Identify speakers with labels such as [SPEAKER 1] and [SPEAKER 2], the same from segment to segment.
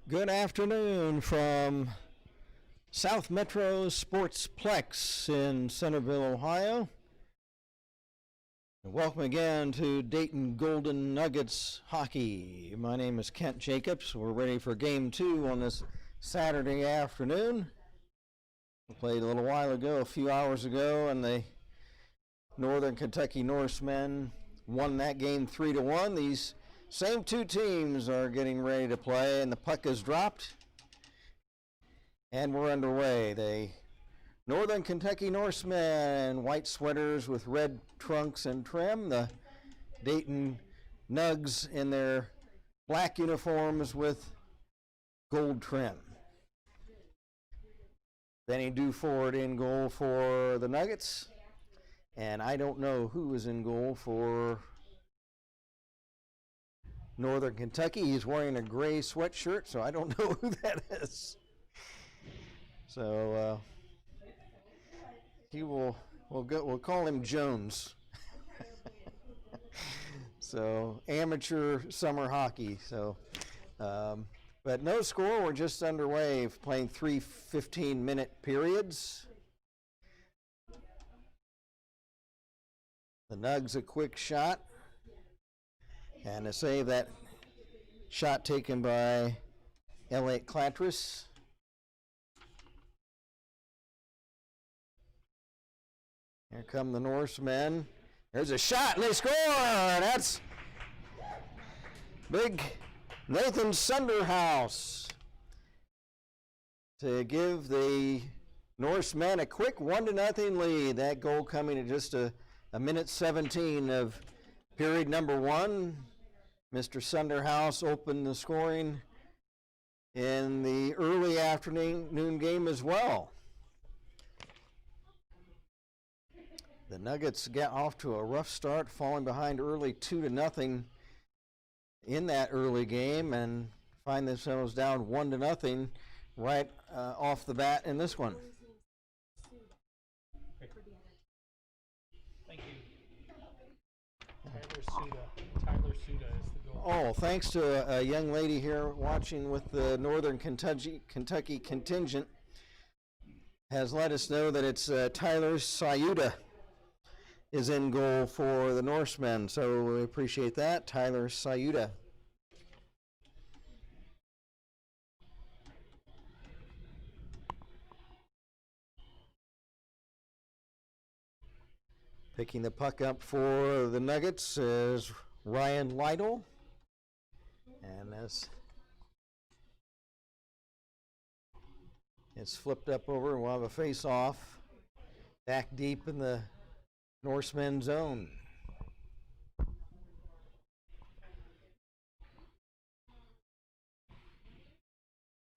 [SPEAKER 1] Good afternoon from South Metro Sportsplex in Centerville, Ohio. And welcome again to Dayton Golden Nuggets hockey. My name is Kent Jacobs. We're ready for game 2 on this Saturday afternoon. We played a little while ago, a few hours ago, and the Northern Kentucky Norsemen won that game 3-1. These same two teams are getting ready to play, and the puck is dropped, and we're underway. The Northern Kentucky Norsemen, white sweaters with red trunks and trim. The Dayton Nugs in their black uniforms with gold trim. Benny Duford in goal for the Nuggets, and I don't know who is in goal for Northern Kentucky. He's wearing a gray sweatshirt, so I don't know who that is. So we'll call him Jones. So amateur summer hockey. So, but no score. We're just underway, playing 3 15-minute periods. The Nugs a quick shot. And to save that shot taken by Elliot Clatris. Here come the Norsemen. There's a shot and they score! That's big Nathan Sunderhouse to give the Norsemen a quick 1-0 lead. That goal coming at just a minute 17 of period number 1. Mr. Sunderhouse opened the scoring in the early afternoon game as well. The Nuggets get off to a rough start, falling behind early 2-0 in that early game, and find themselves down 1-0 right off the bat in this one.
[SPEAKER 2] Thank you. Tyler Suda is the goal.
[SPEAKER 1] Oh, thanks to a young lady here watching with the Northern Kentucky contingent, has let us know that it's Tyler Sayuda is in goal for the Norsemen, so we appreciate that. Tyler Sayuda. Picking the puck up for the Nuggets is Ryan Lytle. And as it's flipped up over, we'll have a face-off back deep in the Norsemen zone.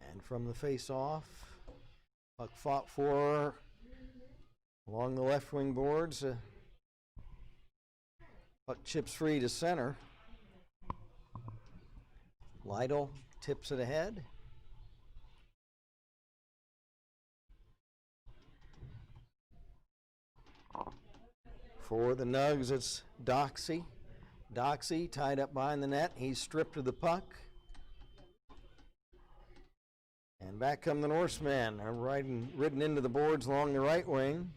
[SPEAKER 1] And from the face-off, puck fought for along the left wing boards. Puck chips free to center. Lytle tips it ahead. For the Nugs, it's Doxey. Doxey tied up behind the net. He's stripped of the puck. And back come the Norsemen, ridden into the boards along the right wing.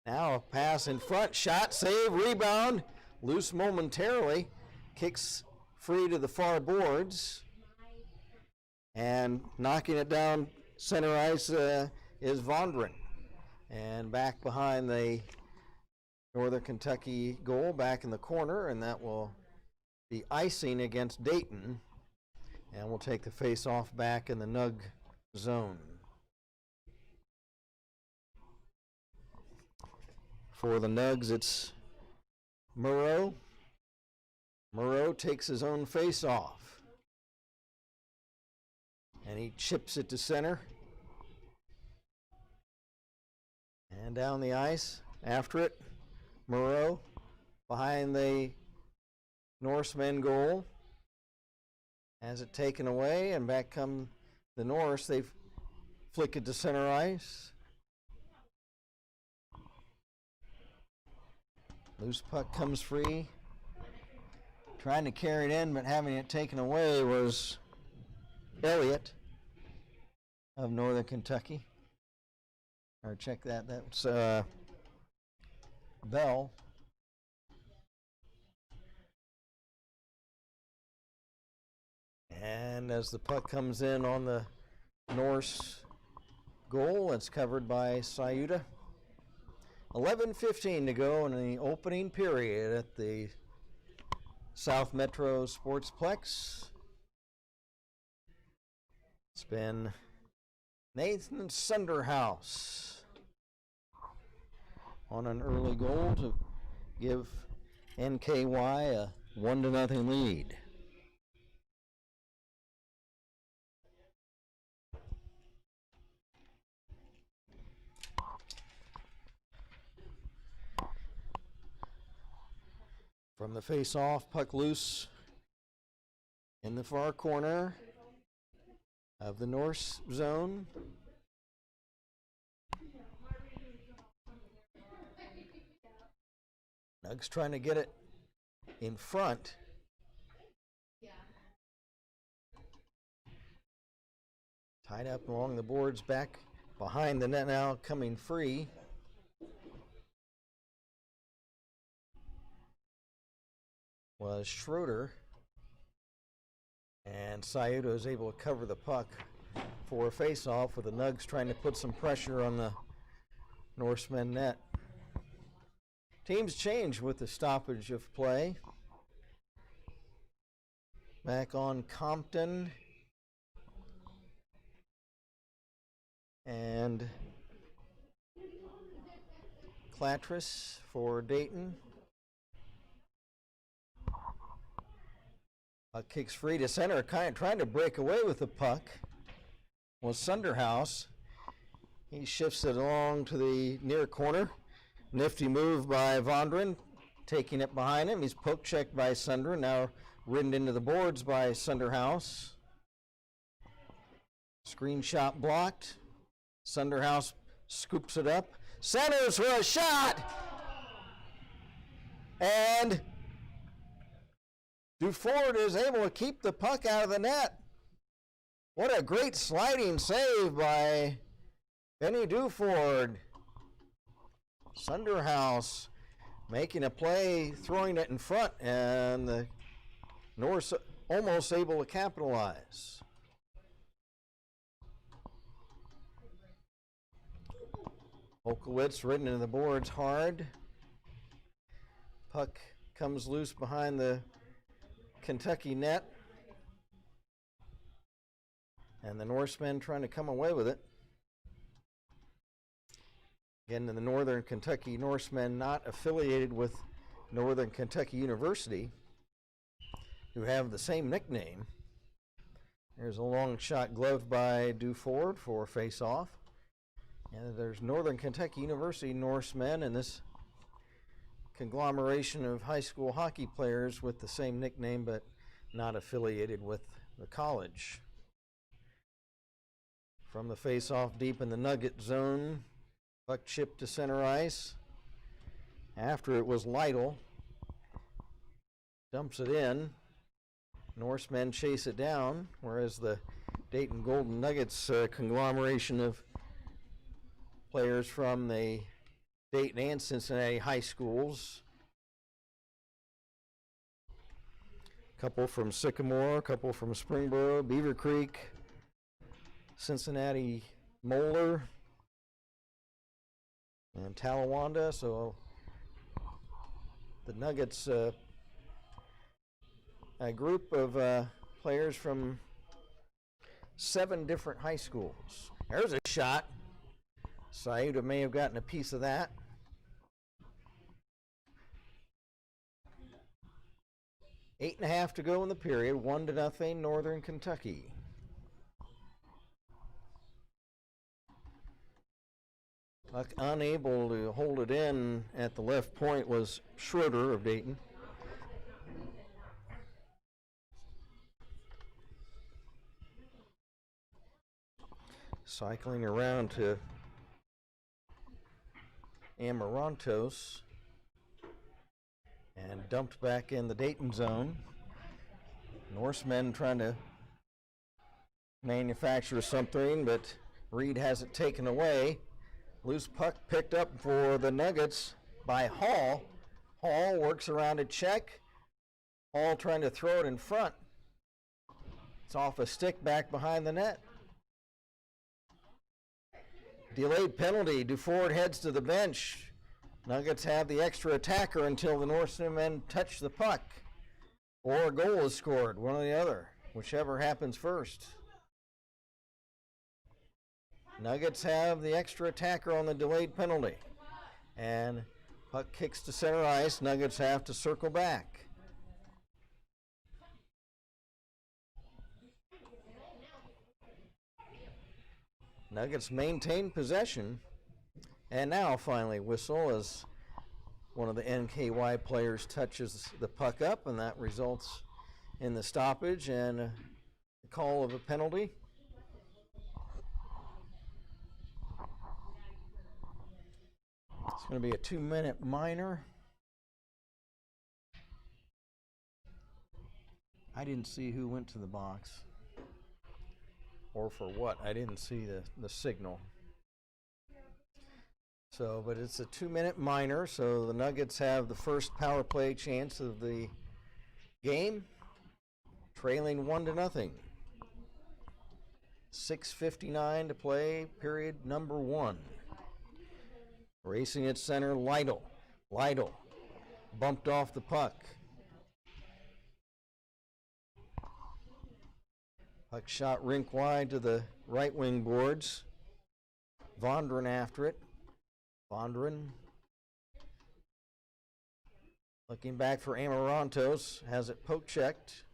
[SPEAKER 1] Now a pass in front, shot, save, rebound, loose momentarily, kicks free to the far boards, and knocking it down center ice is Vondren. And back behind the Northern Kentucky goal, back in the corner, and that will be icing against Dayton, and we'll take the face-off back in the Nug zone. For the Nugs, it's Moreau. Moreau takes his own face-off, and he chips it to center. And down the ice, after it, Moreau behind the Norsemen goal. Has it taken away, and back come the Norse. They've flicked it to center ice. Loose puck comes free. Trying to carry it in, but having it taken away was Elliott of Northern Kentucky. Or check that. That's Bell. And as the puck comes in on the Norse goal, it's covered by Sayuta. 11:15 to go in the opening period at the South Metro Sportsplex. It's been Nathan Sunderhouse on an early goal to give NKY a 1-0 lead. From the face-off, puck loose in the far corner of the Norse zone. Nugs trying to get it in front. Tied up along the boards, back behind the net now, coming free. Was Schroeder, and Sayuta is able to cover the puck for a face-off with the Nugs trying to put some pressure on the Norsemen net. Teams change with the stoppage of play. Back on Compton and Clatris for Dayton. Puck kicks free to center, kind of trying to break away with the puck was Sunderhouse. He shifts it along to the near corner. Nifty move by Vondren, taking it behind him. He's poke checked by Sunder, now ridden into the boards by Sunderhouse. Screen shot blocked. Sunderhouse scoops it up. Centers for a shot! And Duford is able to keep the puck out of the net. What a great sliding save by Benny Duford. Sunderhouse making a play, throwing it in front, and the Norse almost able to capitalize. Olkowitz ridden into the boards hard. Puck comes loose behind the Kentucky net. And the Norsemen trying to come away with it. Again, the Northern Kentucky Norsemen not affiliated with Northern Kentucky University, who have the same nickname. There's a long shot gloved by Duford for face-off. And there's Northern Kentucky University Norsemen and this conglomeration of high school hockey players with the same nickname but not affiliated with the college. From the face-off deep in the Nugget zone, puck chipped to center ice. After it was Lytle. Dumps it in. Norsemen chase it down, whereas the Dayton Golden Nuggets conglomeration of players from the Dayton and Cincinnati high schools. A couple from Sycamore, a couple from Springboro, Beaver Creek, Cincinnati Moeller, and Talawanda. So the Nuggets, a group of players from 7 different high schools. There's a shot. Sayuta may have gotten a piece of that. Eight and a half to go in the period, 1-0 Northern Kentucky. Unable to hold it in at the left point was Schroeder of Dayton. Cycling around to Amarantos and dumped back in the Dayton zone. Norsemen trying to manufacture something, but Reed has it taken away. Loose puck picked up for the Nuggets by Hall. Hall works around a check. Hall trying to throw it in front. It's off a stick back behind the net. Delayed penalty. Duford heads to the bench. Nuggets have the extra attacker until the Norsemen touch the puck. Or a goal is scored, one or the other, whichever happens first. Nuggets have the extra attacker on the delayed penalty. And puck kicks to center ice. Nuggets have to circle back. Nuggets maintain possession. And now finally whistle as one of the NKY players touches the puck up, and that results in the stoppage and the call of a penalty. It's going to be a 2-minute minor. I didn't see who went to the box or for what. I didn't see the signal. So, but it's a 2-minute minor, so the Nuggets have the first power play chance of the game, trailing 1-0. 6:59 to play, period number 1. Racing at center, Lytle. Lytle bumped off the puck. Puck shot rink wide to the right wing boards. Vondran after it. Vondran looking back for Amarantos, has it poke checked.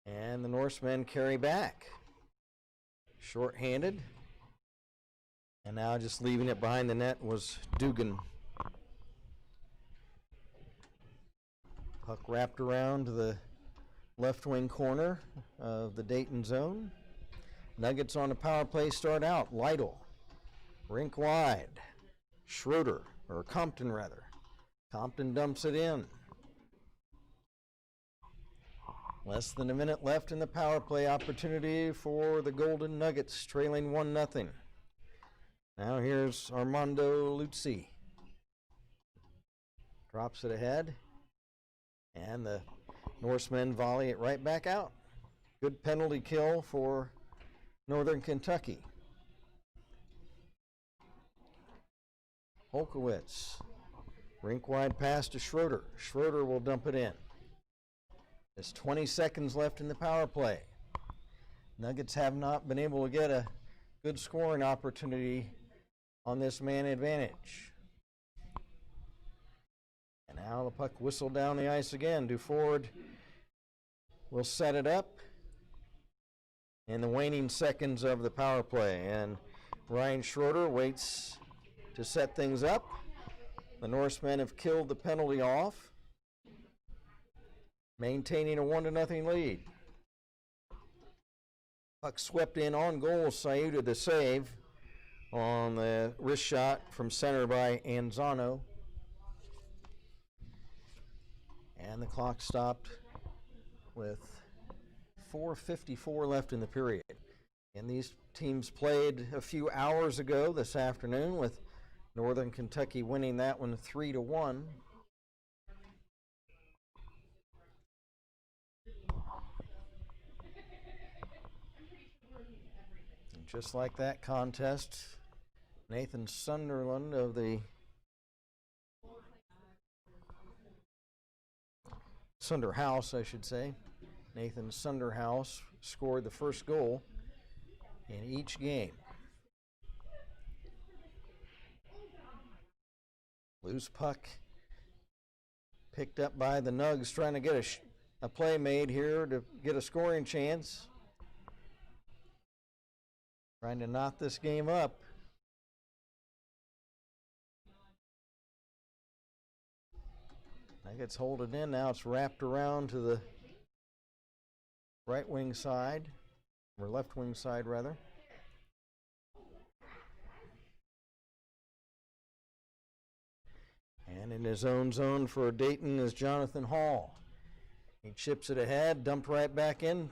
[SPEAKER 1] And the Norsemen carry back. Short-handed. And now just leaving it behind the net was Dugan. Puck wrapped around to the left wing corner of the Dayton zone. Nuggets on the power play start out. Lytle. Rink wide. Schroeder, or Compton rather. Compton dumps it in. Less than a minute left in the power play opportunity for the Golden Nuggets, trailing 1-0. Now here's Armando Luzzi. Drops it ahead. And the Norsemen volley it right back out. Good penalty kill for Northern Kentucky. Holkowitz. Rink wide pass to Schroeder. Schroeder will dump it in. There's 20 seconds left in the power play. Nuggets have not been able to get a good scoring opportunity on this man advantage. And now the puck whistled down the ice again. Duford will set it up in the waning seconds of the power play. And Ryan Schroeder waits to set things up. The Norsemen have killed the penalty off, maintaining a 1-0 lead. Puck swept in on goal. Sayuta the save on the wrist shot from center by Anzano. And the clock stopped with 4:54 left in the period. And these teams played a few hours ago this afternoon, with Northern Kentucky winning that one 3-1. And just like that contest, Nathan Sunderland of the Sunderhouse, I should say. Nathan Sunderhouse scored the first goal in each game. Loose puck picked up by the Nugs, trying to get a play made here to get a scoring chance. Trying to knot this game up. Nuggets hold it in now. It's wrapped around to the right wing side, or left wing side rather. And in his own zone for Dayton is Jonathan Hall. He chips it ahead, dumped right back in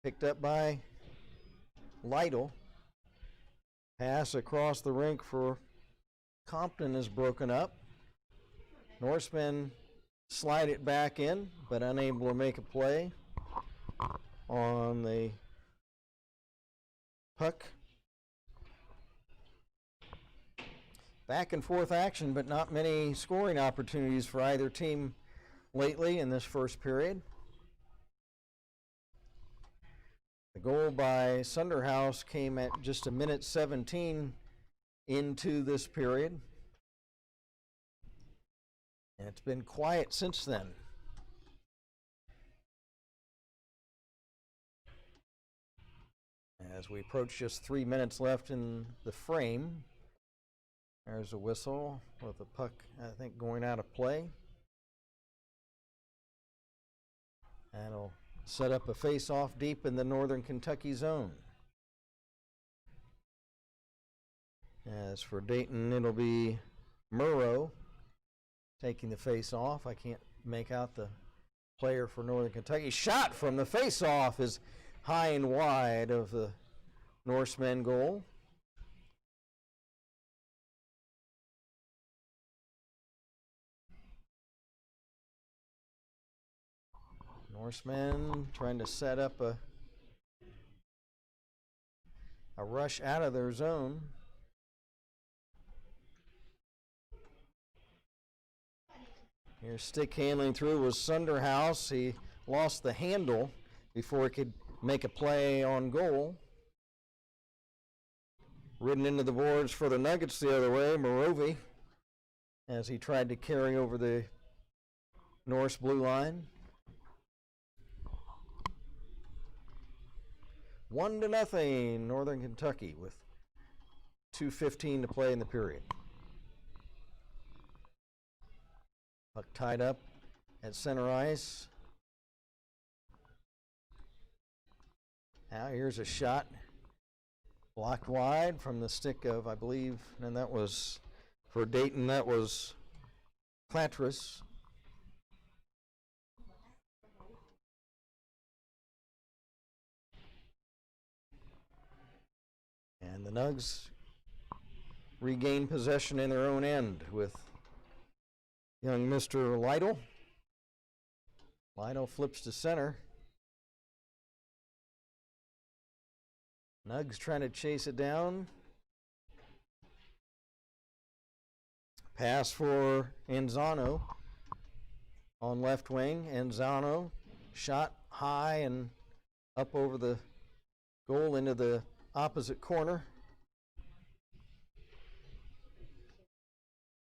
[SPEAKER 1] Picked up by Lytle. Pass across the rink for Compton is broken up. Norsemen slide it back in, but unable to make a play on the puck. Back and forth action, but not many scoring opportunities for either team lately in this first period. The goal by Sunderhouse came at just a minute 17 into this period. And it's been quiet since then. As we approach just 3 minutes left in the frame, there's a whistle with the puck, I think, going out of play. That'll set up a face-off deep in the Northern Kentucky zone. As for Dayton, it'll be Murrow taking the face-off. I can't make out the player for Northern Kentucky. Shot from the face-off is high and wide of the Norsemen goal. Norsemen trying to set up a rush out of their zone. Here, stick handling through was Sunderhouse. He lost the handle before he could make a play on goal. Ridden into the boards for the Nuggets the other way, Morovy, as he tried to carry over the Norse blue line. 1-0, Northern Kentucky with 2:15 to play in the period. Puck tied up at center ice. Now here's a shot blocked wide from the stick of, I believe, and that was for Dayton, that was Clatris. And the Nugs regain possession in their own end with young Mr. Lytle. Lytle flips to center. Nugs trying to chase it down. Pass for Anzano on left wing. Anzano shot high and up over the goal into the opposite corner.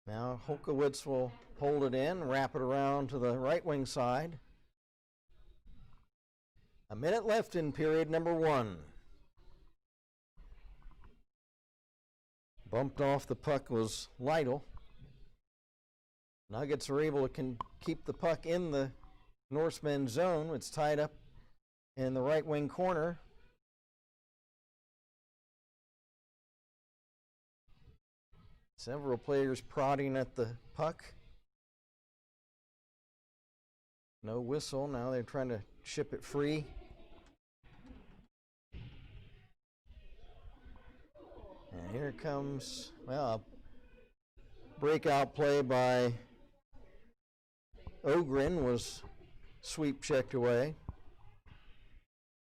[SPEAKER 1] Now Holkowitz will hold it in, wrap it around to the right wing side. A minute left in period number 1. Bumped off the puck was Lytle. Nuggets are able to keep the puck in the Norsemen zone. It's tied up in the right wing corner. Several players prodding at the puck. No whistle. Now they're trying to ship it free. And here comes, well, a breakout play by Ogren was sweep checked away.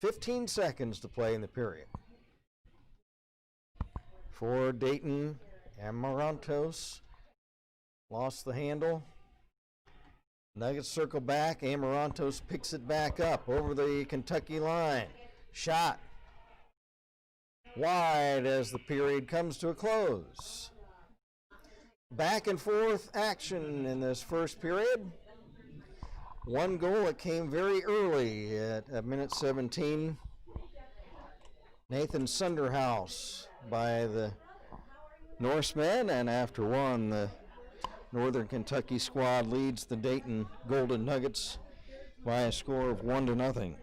[SPEAKER 1] 15 seconds to play in the period. For Dayton, Amarantos lost the handle. Nuggets circle back. Amarantos picks it back up over the Kentucky line. Shot wide as the period comes to a close. Back and forth action in this first period. One goal that came very early at minute 17. Nathan Sunderhouse by the Norsemen, and after one, the Northern Kentucky squad leads the Dayton Golden Nuggets by a score of 1-0.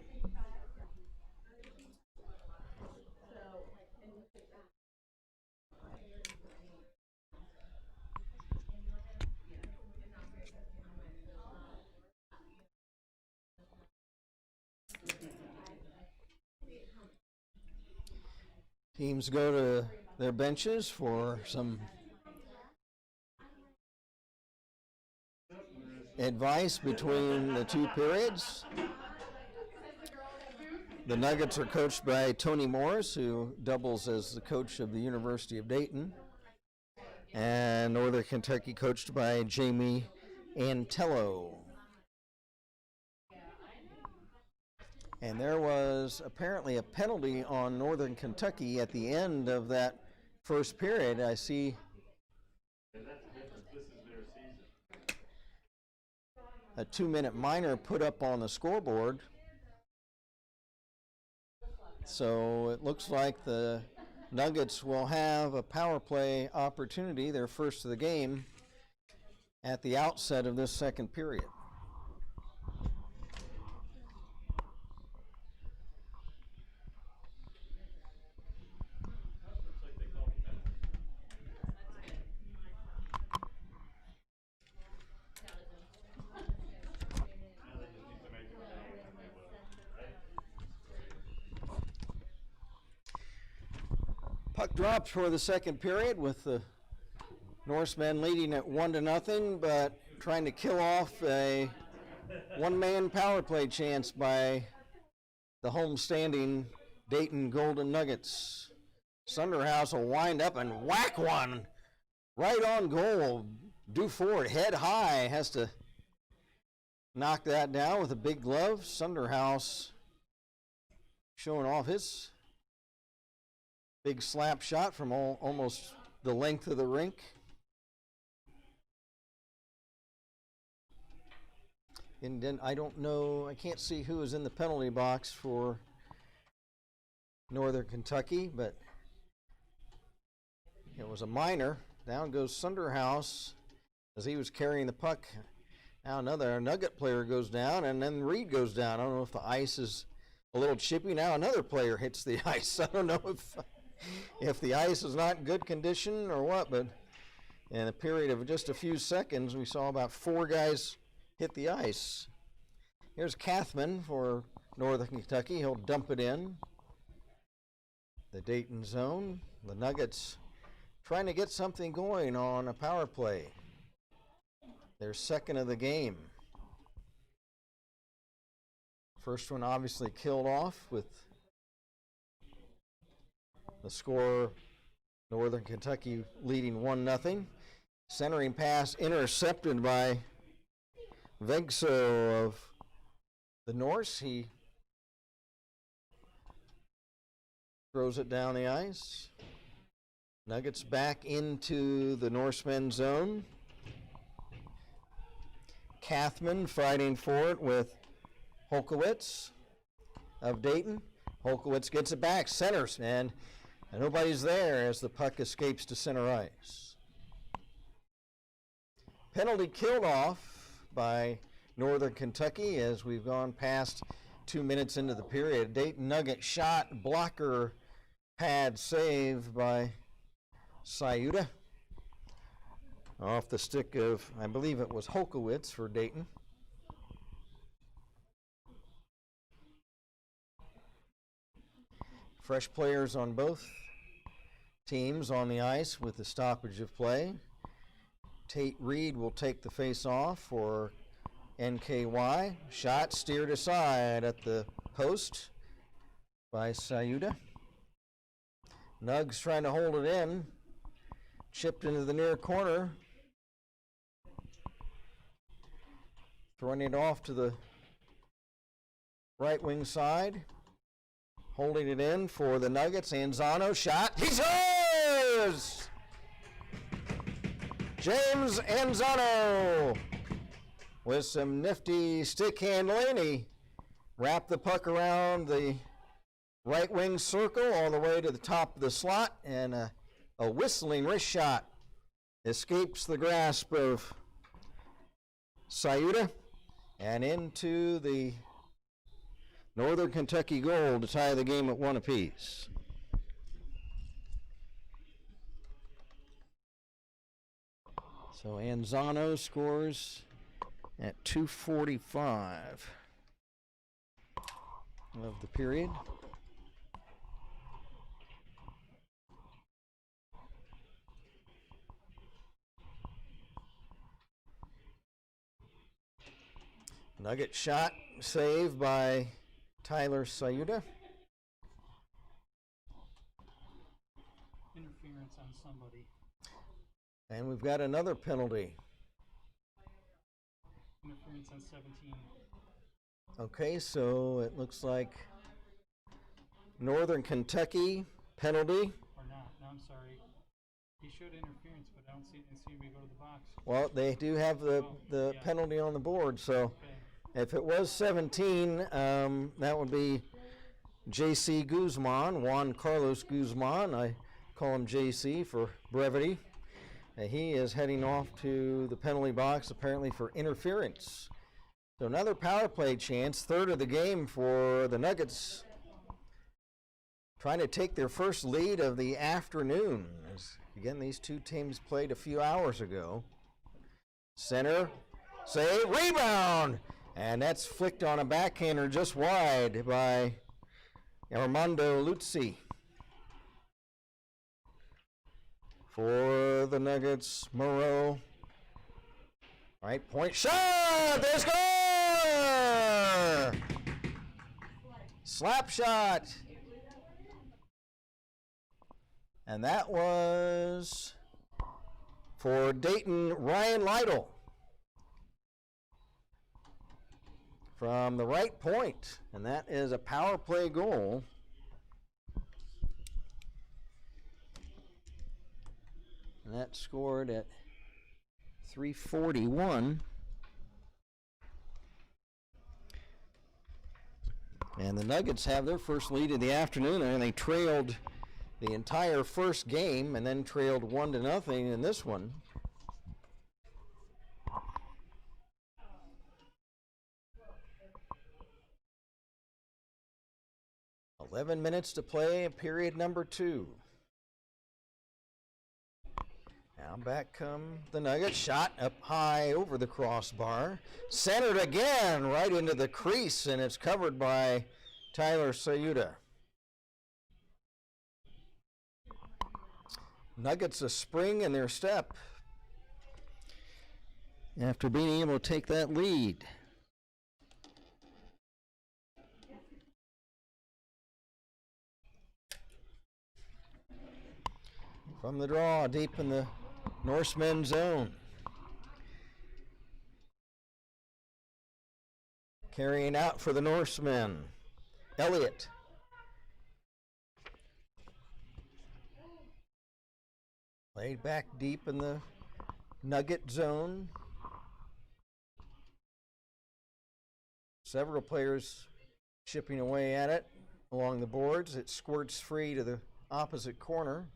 [SPEAKER 1] Teams go to their benches for some advice between the two periods. The Nuggets are coached by Tony Morris, who doubles as the coach of the University of Dayton, and Northern Kentucky coached by Jamie Antello. And there was apparently a penalty on Northern Kentucky at the end of that first period. I see a 2-minute minor put up on the scoreboard. So it looks like the Nuggets will have a power play opportunity, their first of the game, at the outset of this second period. Puck drops for the second period with the Norsemen leading at 1-0, but trying to kill off a one-man power play chance by the homestanding Dayton Golden Nuggets. Sunderhouse will wind up and whack one right on goal. Due forward, head high, has to knock that down with a big glove. Sunderhouse showing off his big slap shot from almost the length of the rink. And then I don't know, I can't see who is in the penalty box for Northern Kentucky, but it was a minor. Down goes Sunderhouse as he was carrying the puck. Now another Nugget player goes down, and then Reed goes down. I don't know if the ice is a little chippy. Now another player hits the ice. I don't know if the ice is not in good condition or what, but in a period of just a few seconds, we saw about 4 guys hit the ice. Here's Kathman for Northern Kentucky. He'll dump it in the Dayton zone. The Nuggets trying to get something going on a power play. Their second of the game. First one obviously killed off with the score, Northern Kentucky leading 1-0. Centering pass intercepted by Vegso of the Norse. He throws it down the ice. Nuggets back into the Norsemen zone. Kathman fighting for it with Holkowitz of Dayton. Holkowitz gets it back, centers, and nobody's there as the puck escapes to center ice. Penalty killed off by Northern Kentucky as we've gone past 2 minutes into the period. Dayton Nugget shot, blocker pad save by Sayuda off the stick of, I believe it was Holkowitz for Dayton. Fresh players on both teams on the ice with the stoppage of play. Tate Reed will take the face off for NKY. Shot steered aside at the post by Sayuda. Nugs trying to hold it in. Chipped into the near corner. Throwing it off to the right wing side. Holding it in for the Nuggets. Anzano shot. He scores! James Anzano with some nifty stick handling. He wrapped the puck around the right wing circle all the way to the top of the slot, and a whistling wrist shot escapes the grasp of Sayuda and into the Northern Kentucky goal to tie the game at 1 apiece. So Anzano scores at 2:45 of the period. Nugget shot saved by Tyler Sayuda.
[SPEAKER 2] Interference on somebody.
[SPEAKER 1] And we've got another penalty.
[SPEAKER 2] Interference on 17.
[SPEAKER 1] Okay, so it looks like Northern Kentucky penalty.
[SPEAKER 2] Or not. No, I'm sorry. He showed interference, but I don't see me go to the box.
[SPEAKER 1] Well, they do have the
[SPEAKER 2] Yeah.
[SPEAKER 1] penalty on the board, so
[SPEAKER 2] Okay.
[SPEAKER 1] if it was 17, that would be J.C. Guzman, Juan Carlos Guzman. I call him J.C. for brevity. He is heading off to the penalty box, apparently for interference. So another power play chance, third of the game for the Nuggets, trying to take their first lead of the afternoon. As, again, these two teams played a few hours ago. Center, save, rebound! And that's flicked on a backhander just wide by Armando Luzzi. For the Nuggets, Moreau. Right point shot! They score! Slap shot. And that was for Dayton, Ryan Lytle. From the right point. And that is a power play goal. And that scored at 3:41. And the Nuggets have their first lead of the afternoon, and they trailed the entire first game and then trailed 1-0 in this one. "11 minutes to play, period number 2. Now back come the Nuggets. Shot up high over the crossbar. Centered again right into the crease, and it's covered by Tyler Sayuda. Nuggets a spring in their step after being able to take that lead. From the draw, deep in the Norsemen zone. Carrying out for the Norsemen, Elliott. Laid back deep in the Nugget zone. Several players chipping away at it along the boards. It squirts free to the opposite corner.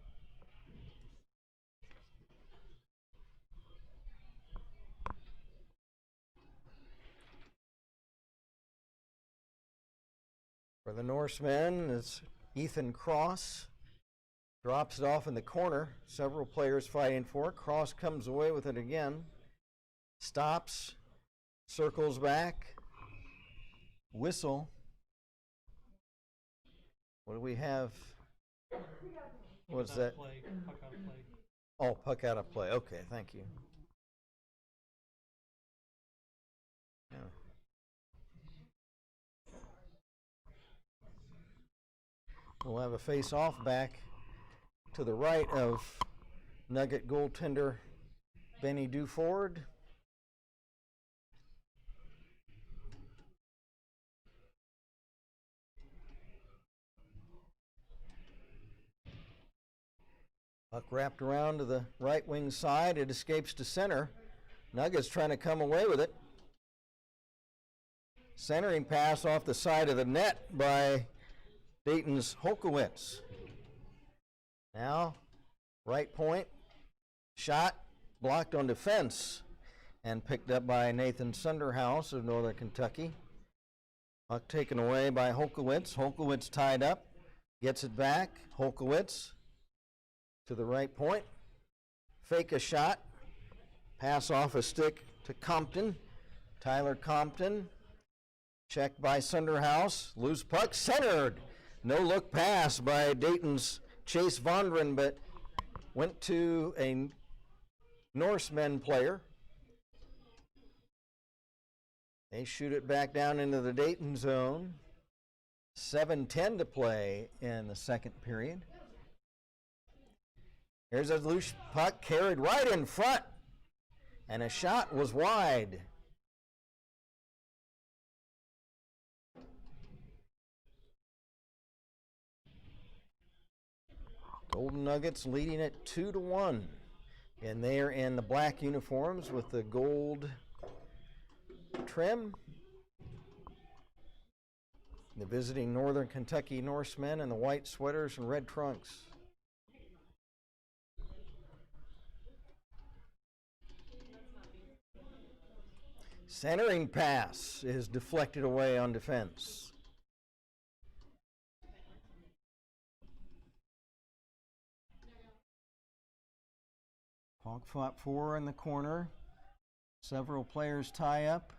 [SPEAKER 1] For the Norsemen, it's Ethan Cross. Drops it off in the corner. Several players fighting for it. Cross comes away with it again. Stops. Circles back. Whistle. What do we have? What's that?
[SPEAKER 2] Play. Puck out of play.
[SPEAKER 1] Oh, puck out of play. Okay, thank you. Yeah. We'll have a face-off back to the right of Nugget goaltender Benny Duford. Puck wrapped around to the right wing side. It escapes to center. Nuggets trying to come away with it. Centering pass off the side of the net by Dayton's Holkowitz. Now, right point, shot, blocked on defense, and picked up by Nathan Sunderhouse of Northern Kentucky. Puck taken away by Holkowitz. Holkowitz tied up, gets it back. Holkowitz to the right point, fake a shot, pass off a stick to Compton. Tyler Compton, checked by Sunderhouse, loose puck, centered. No look pass by Dayton's Chase Vondren, but went to a Norsemen player. They shoot it back down into the Dayton zone. 7:10 to play in the second period. Here's a loose puck carried right in front, and a shot was wide. Golden Nuggets leading it 2-1. And they're in the black uniforms with the gold trim. The visiting Northern Kentucky Norsemen in the white sweaters and red trunks. Centering pass is deflected away on defense. Hawk fought 4 in the corner. Several players tie up.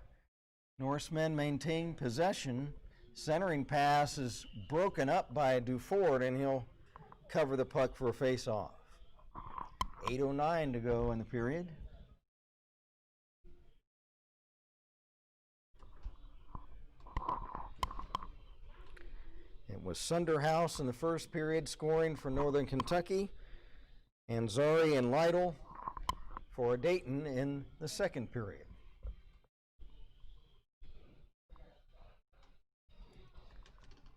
[SPEAKER 1] Norsemen maintain possession. Centering pass is broken up by Duford, and he'll cover the puck for a face-off. 8:09 to go in the period. It was Sunderhouse in the first period scoring for Northern Kentucky, and Zari and Lytle for Dayton in the second period.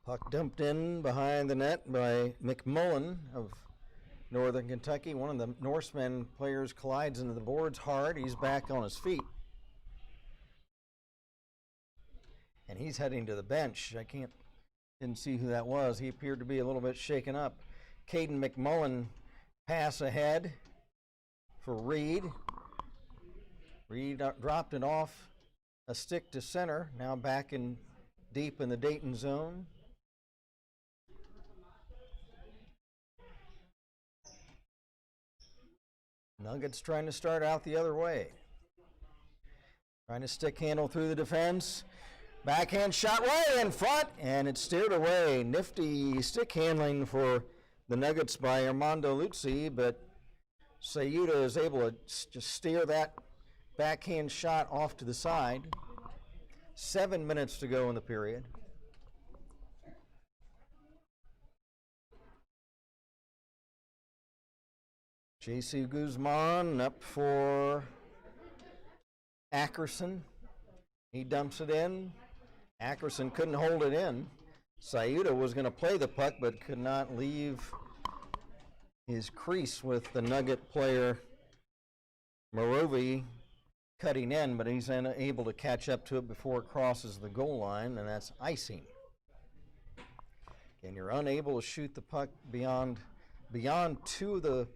[SPEAKER 1] Puck dumped in behind the net by McMullen of Northern Kentucky. One of the Norsemen players collides into the boards hard. He's back on his feet. And he's heading to the bench. Didn't see who that was. He appeared to be a little bit shaken up. Caden McMullen pass ahead for Reed. Reed dropped it off a stick to center. Now back in deep in the Dayton zone. Nuggets trying to start out the other way. Trying to stick handle through the defense. Backhand shot right in front, and it's steered away. Nifty stick handling for the Nuggets by Armando Luzzi, but Sayuta is able to just steer that backhand shot off to the side. 7 minutes to go in the period. J.C. Guzman up for Ackerson. He dumps it in. Ackerson couldn't hold it in. Sayuta was going to play the puck but could not leave his crease with the Nugget player Morovi cutting in, but he's unable to catch up to it before it crosses the goal line, and that's icing. And you're unable to shoot the puck beyond two of the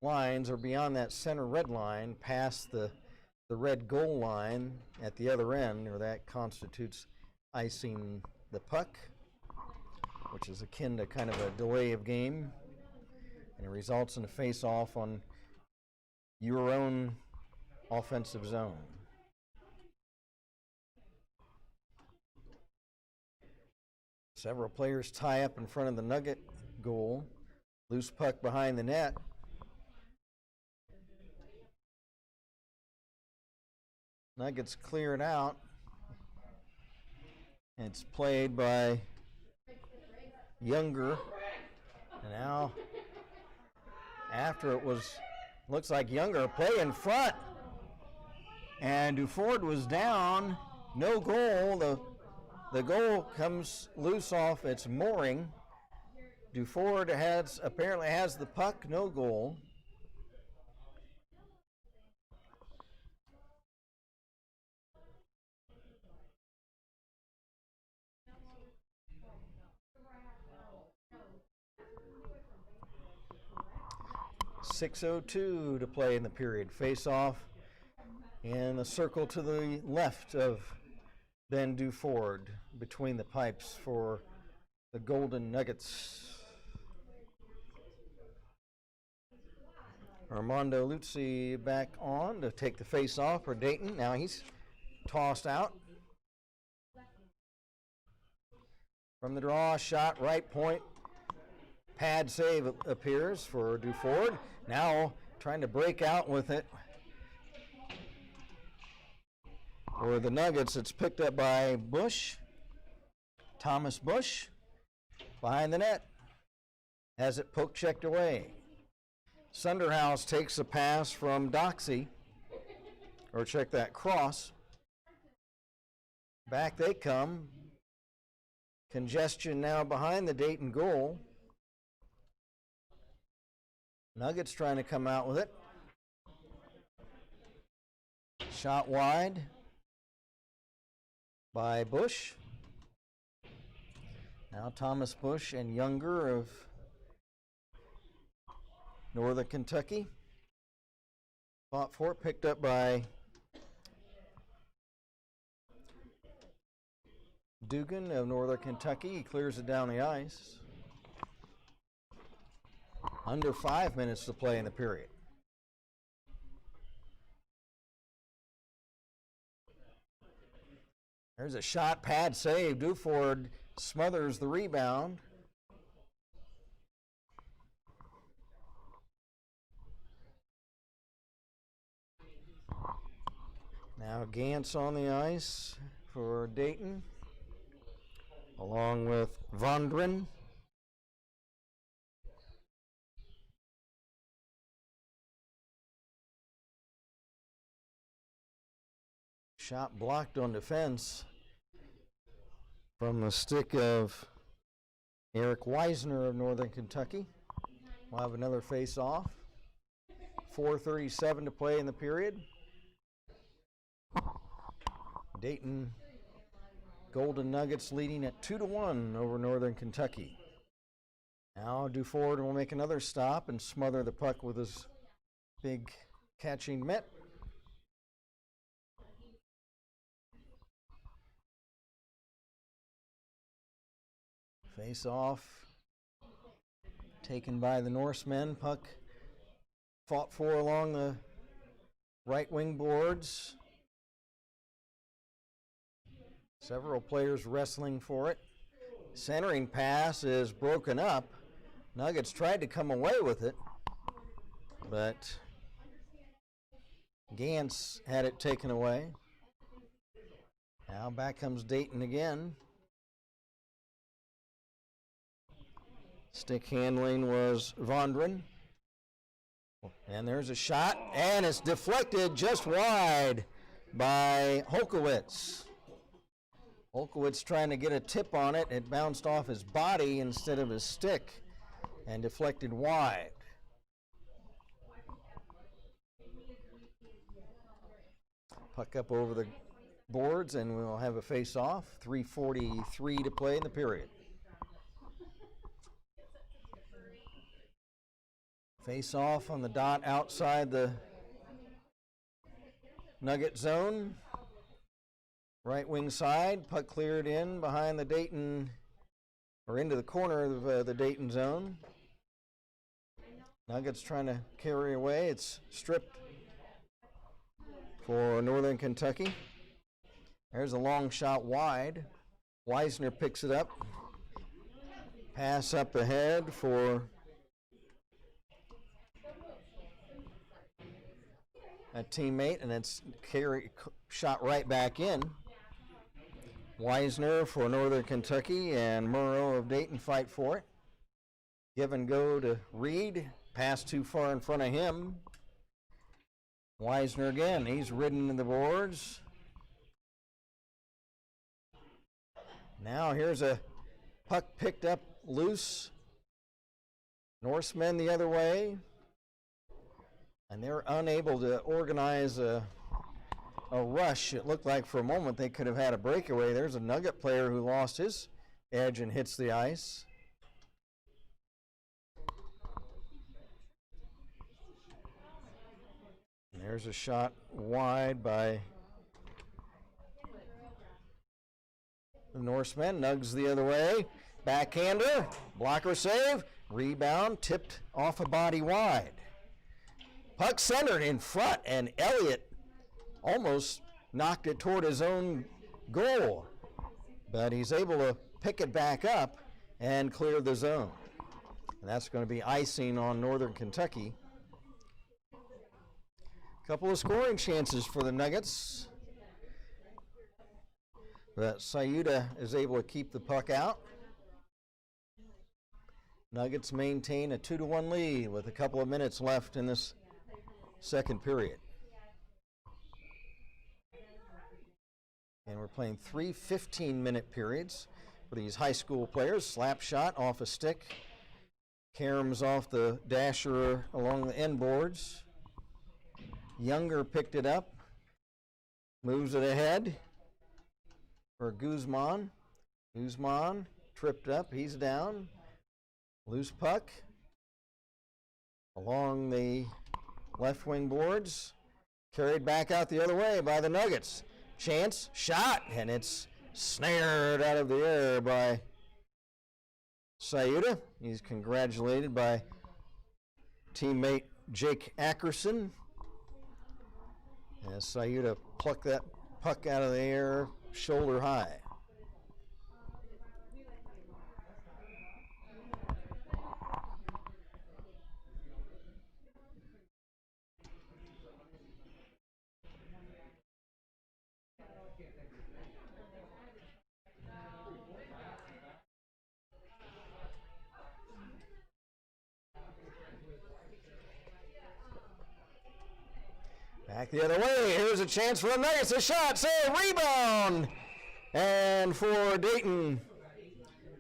[SPEAKER 1] lines or beyond that center red line past the red goal line at the other end, or that constitutes icing the puck, which is akin to kind of a delay of game, and it results in a face-off on your own offensive zone. Several players tie up in front of the Nugget goal. Loose puck behind the net. Nuggets clear it out. It's played by Younger. And now, after it looks like Younger play in front. And Duford was down. No goal. The goal comes loose off its mooring. Duford apparently has the puck. No goal. .6:02 to play in the period. Face off in the circle to the left of Ben Duford between the pipes for the Golden Nuggets. Armando Luzzi back on to take the face off for Dayton. Now he's tossed out. From the draw, shot right point. Pad save appears for Duford. Now trying to break out with it For the Nuggets, it's picked up by Bush. Thomas Bush behind the net. Has it poke checked away. Sunderhouse takes a pass from Doxey. Or check that cross. Back they come. Congestion now behind the Dayton goal. Nuggets trying to come out with it. Shot wide by Bush. Now Thomas Bush and Younger of Northern Kentucky. Fought for it, picked up by Dugan of Northern Kentucky. He clears it down the ice. Under 5 minutes to play in the period. There's a shot, pad save. Duford smothers the rebound. Now Gantz on the ice for Dayton, along with Vondren. Shot blocked on defense from the stick of Eric Weisner of Northern Kentucky. We'll have another face-off. 4:37 to play in the period. Dayton Golden Nuggets leading at 2-1 over Northern Kentucky. Now Duford will make another stop and smother the puck with his big catching mitt. Face off taken by the Norsemen. Puck fought for along the right wing boards. Several players wrestling for it. Centering pass is broken up. Nuggets tried to come away with it, but Gantz had it taken away. Now back comes Dayton again. Stick handling was Vondren. And there's a shot, and it's deflected just wide by Holkowitz. Holkowitz trying to get a tip on it. It bounced off his body instead of his stick and deflected wide. Puck up over the boards, and we'll have a face-off. 3:43 to play in the period. Face-off on the dot outside the Nugget zone. Right wing side, puck cleared in behind the Dayton, or into the corner of the Dayton zone. Nuggets trying to carry away. It's stripped for Northern Kentucky. There's a long shot wide. Weisner picks it up. Pass up ahead for a teammate, and it's shot right back in. Weisner for Northern Kentucky and Murrow of Dayton fight for it. Give and go to Reed. Pass too far in front of him. Weisner again. He's ridden to the boards. Now here's a puck picked up loose. Norsemen the other way. And they're unable to organize a rush. It looked like for a moment they could have had a breakaway. There's a Nugget player who lost his edge and hits the ice. And there's a shot wide by the Norsemen. Nugs the other way. Backhander. Blocker save. Rebound. Tipped off a body wide. Puck centered in front, and Elliott almost knocked it toward his own goal. But he's able to pick it back up and clear the zone. And that's going to be icing on Northern Kentucky. A couple of scoring chances for the Nuggets. But Sayuta is able to keep the puck out. Nuggets maintain a 2-1 lead with a couple of minutes left in this second period. And we're playing 3 15-minute periods for these high school players. Slap shot off a stick. Caroms off the dasher along the end boards. Younger picked it up. Moves it ahead for Guzman. Guzman tripped up. He's down. Loose puck along the left wing boards. Carried back out the other way by the Nuggets. Chance, shot, and it's snared out of the air by Sayuta. He's congratulated by teammate Jake Ackerson. As Sayuta plucked that puck out of the air shoulder high. Back the other way. Here's a chance for the Nuggets. A shot, save, rebound. And for Dayton,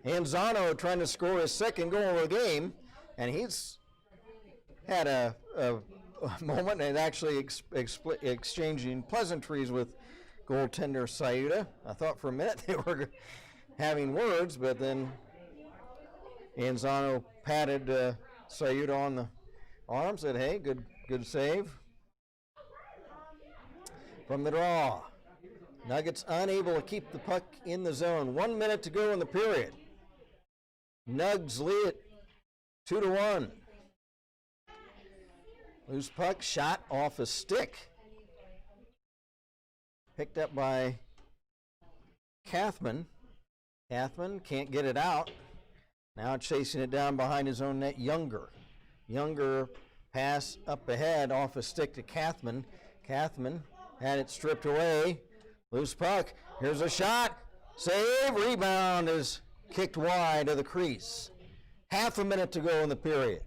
[SPEAKER 1] Anzano trying to score his second goal of the game. And he's had a moment and actually exchanging pleasantries with goaltender Sayuta. I thought for a minute they were having words, but then Anzano patted Sayuta on the arm, said, hey, good save. From the draw, Nuggets unable to keep the puck in the zone. 1 minute to go in the period. Nugs lead it 2-1. Loose puck, shot off a stick. Picked up by Kathman. Kathman can't get it out. Now chasing it down behind his own net, Younger. Younger pass up ahead off a stick to Kathman. Kathman had it stripped away. Loose puck. Here's a shot. Save. Rebound is kicked wide of the crease. Half a minute to go in the period.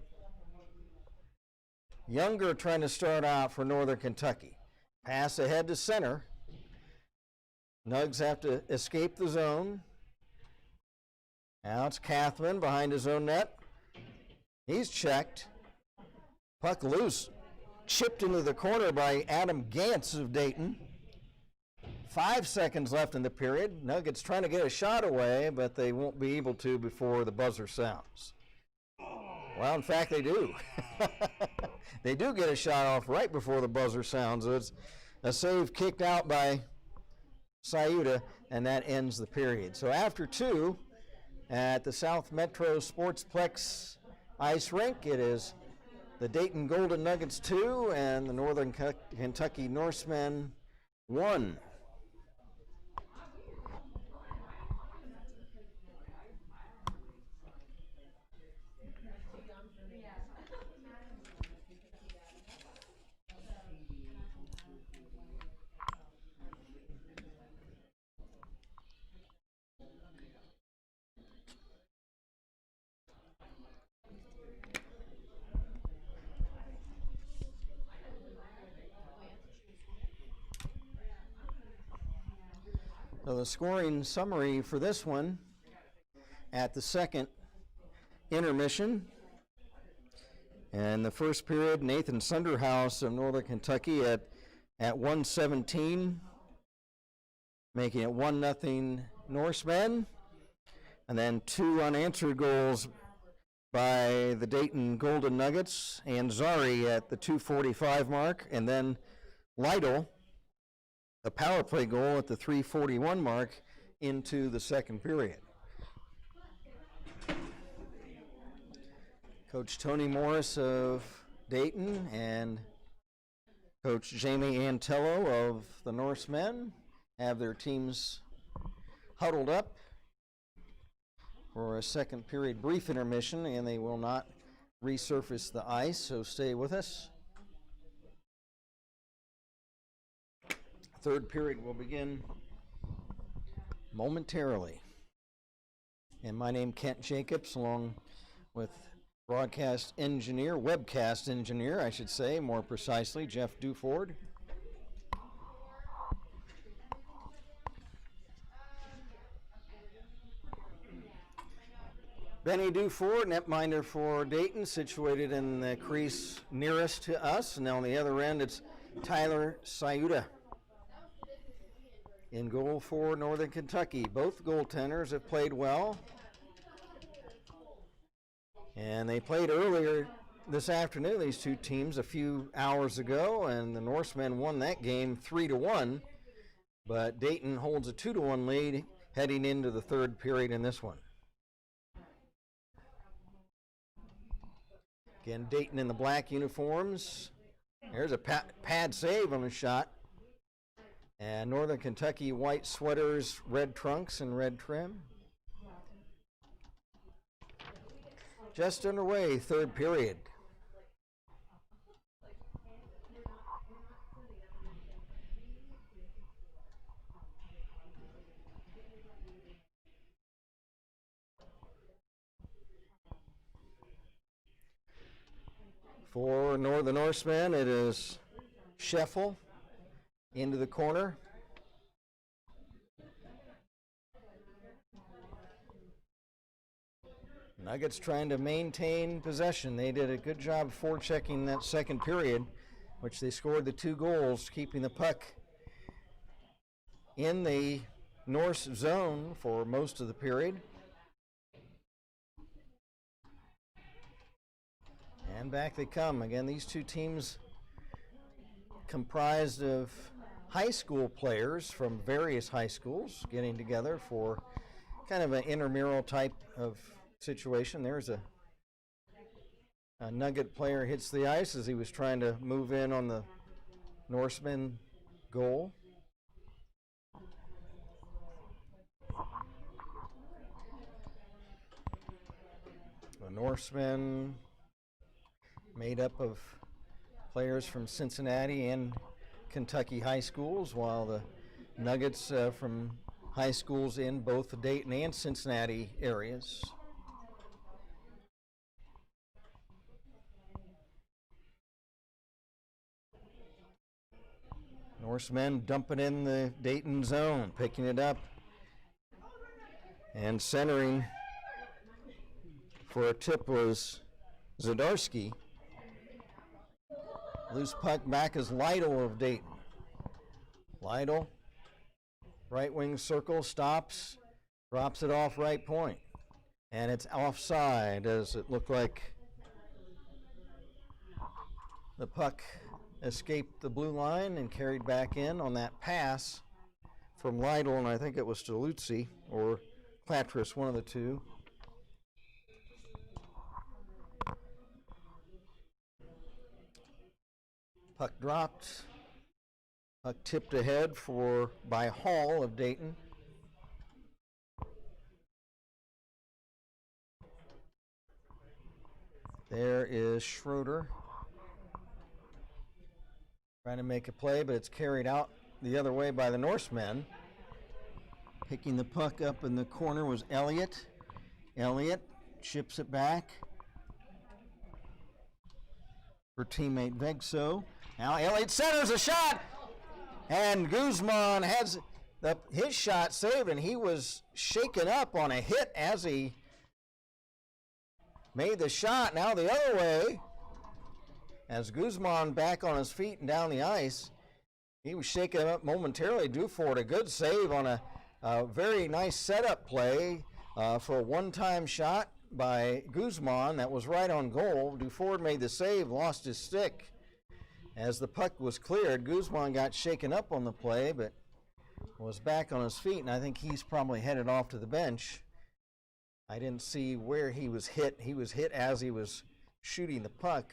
[SPEAKER 1] Younger trying to start out for Northern Kentucky. Pass ahead to center. Nugs have to escape the zone. Now it's Kathman behind his own net. He's checked. Puck loose. Chipped into the corner by Adam Gantz of Dayton. 5 seconds left in the period. Nuggets trying to get a shot away, but they won't be able to before the buzzer sounds. Well, in fact, they do. They do get a shot off right before the buzzer sounds. It's a save kicked out by Sayuta, and that ends the period. So after 2 at the South Metro Sportsplex ice rink, it is the Dayton Golden Nuggets 2 and the Northern Kentucky Norsemen 1. So the scoring summary for this one at the second intermission. And the first period, Nathan Sunderhouse of Northern Kentucky at 117, making it 1-0 Norsemen. And then 2 unanswered goals by the Dayton Golden Nuggets and Zari at the 2:45 mark. And then Lytle, a power play goal at the 3:41 mark into the second period. Coach Tony Morris of Dayton and Coach Jamie Antello of the Norsemen have their teams huddled up for a second period brief intermission, and they will not resurface the ice, so stay with us. Third period will begin momentarily. And my name Kent Jacobs, along with webcast engineer, I should say, more precisely, Jeff Duford. Benny Duford, netminder for Dayton, situated in the crease nearest to us. And on the other end, it's Tyler Sayuta in goal for Northern Kentucky. Both goaltenders have played well. And they played earlier this afternoon, these two teams, a few hours ago, and the Norsemen won that game 3-1. But Dayton holds a 2-1 lead heading into the third period in this one. Again, Dayton in the black uniforms. There's a pad save on the shot. And Northern Kentucky white sweaters, red trunks, and red trim. Just underway, third period. For the Norsemen, it is Scheffel into the corner. Nuggets trying to maintain possession. They did a good job forechecking that second period, which they scored the 2 goals, keeping the puck in the Norse zone for most of the period. And back they come. Again, these two teams comprised of high school players from various high schools getting together for kind of an intramural type of situation. There's a Nugget player hits the ice as he was trying to move in on the Norseman goal. The Norsemen made up of players from Cincinnati and Kentucky high schools, while the Nuggets from high schools in both the Dayton and Cincinnati areas. Norsemen dumping in the Dayton zone, picking it up and centering for a tip was Zdarsky. Loose puck back is Lytle of Dayton. Lytle, right wing circle, stops, drops it off right point. And it's offside, as it looked like the puck escaped the blue line and carried back in on that pass from Lytle, and I think it was to Lutzi or Platris, one of the two. Puck dropped. Puck tipped ahead by Hall of Dayton. There is Schroeder trying to make a play, but it's carried out the other way by the Norsemen. Picking the puck up in the corner was Elliott. Elliott chips it back for teammate Vegso. Now Elliott centers a shot, and Guzman has his shot saved, and he was shaken up on a hit as he made the shot. Now the other way, as Guzman back on his feet and down the ice, he was shaken up momentarily. Duford, a good save on a very nice setup play for a one-time shot by Guzman that was right on goal. Duford made the save, lost his stick. As the puck was cleared, Guzman got shaken up on the play, but was back on his feet, and I think he's probably headed off to the bench. I didn't see where he was hit. He was hit as he was shooting the puck.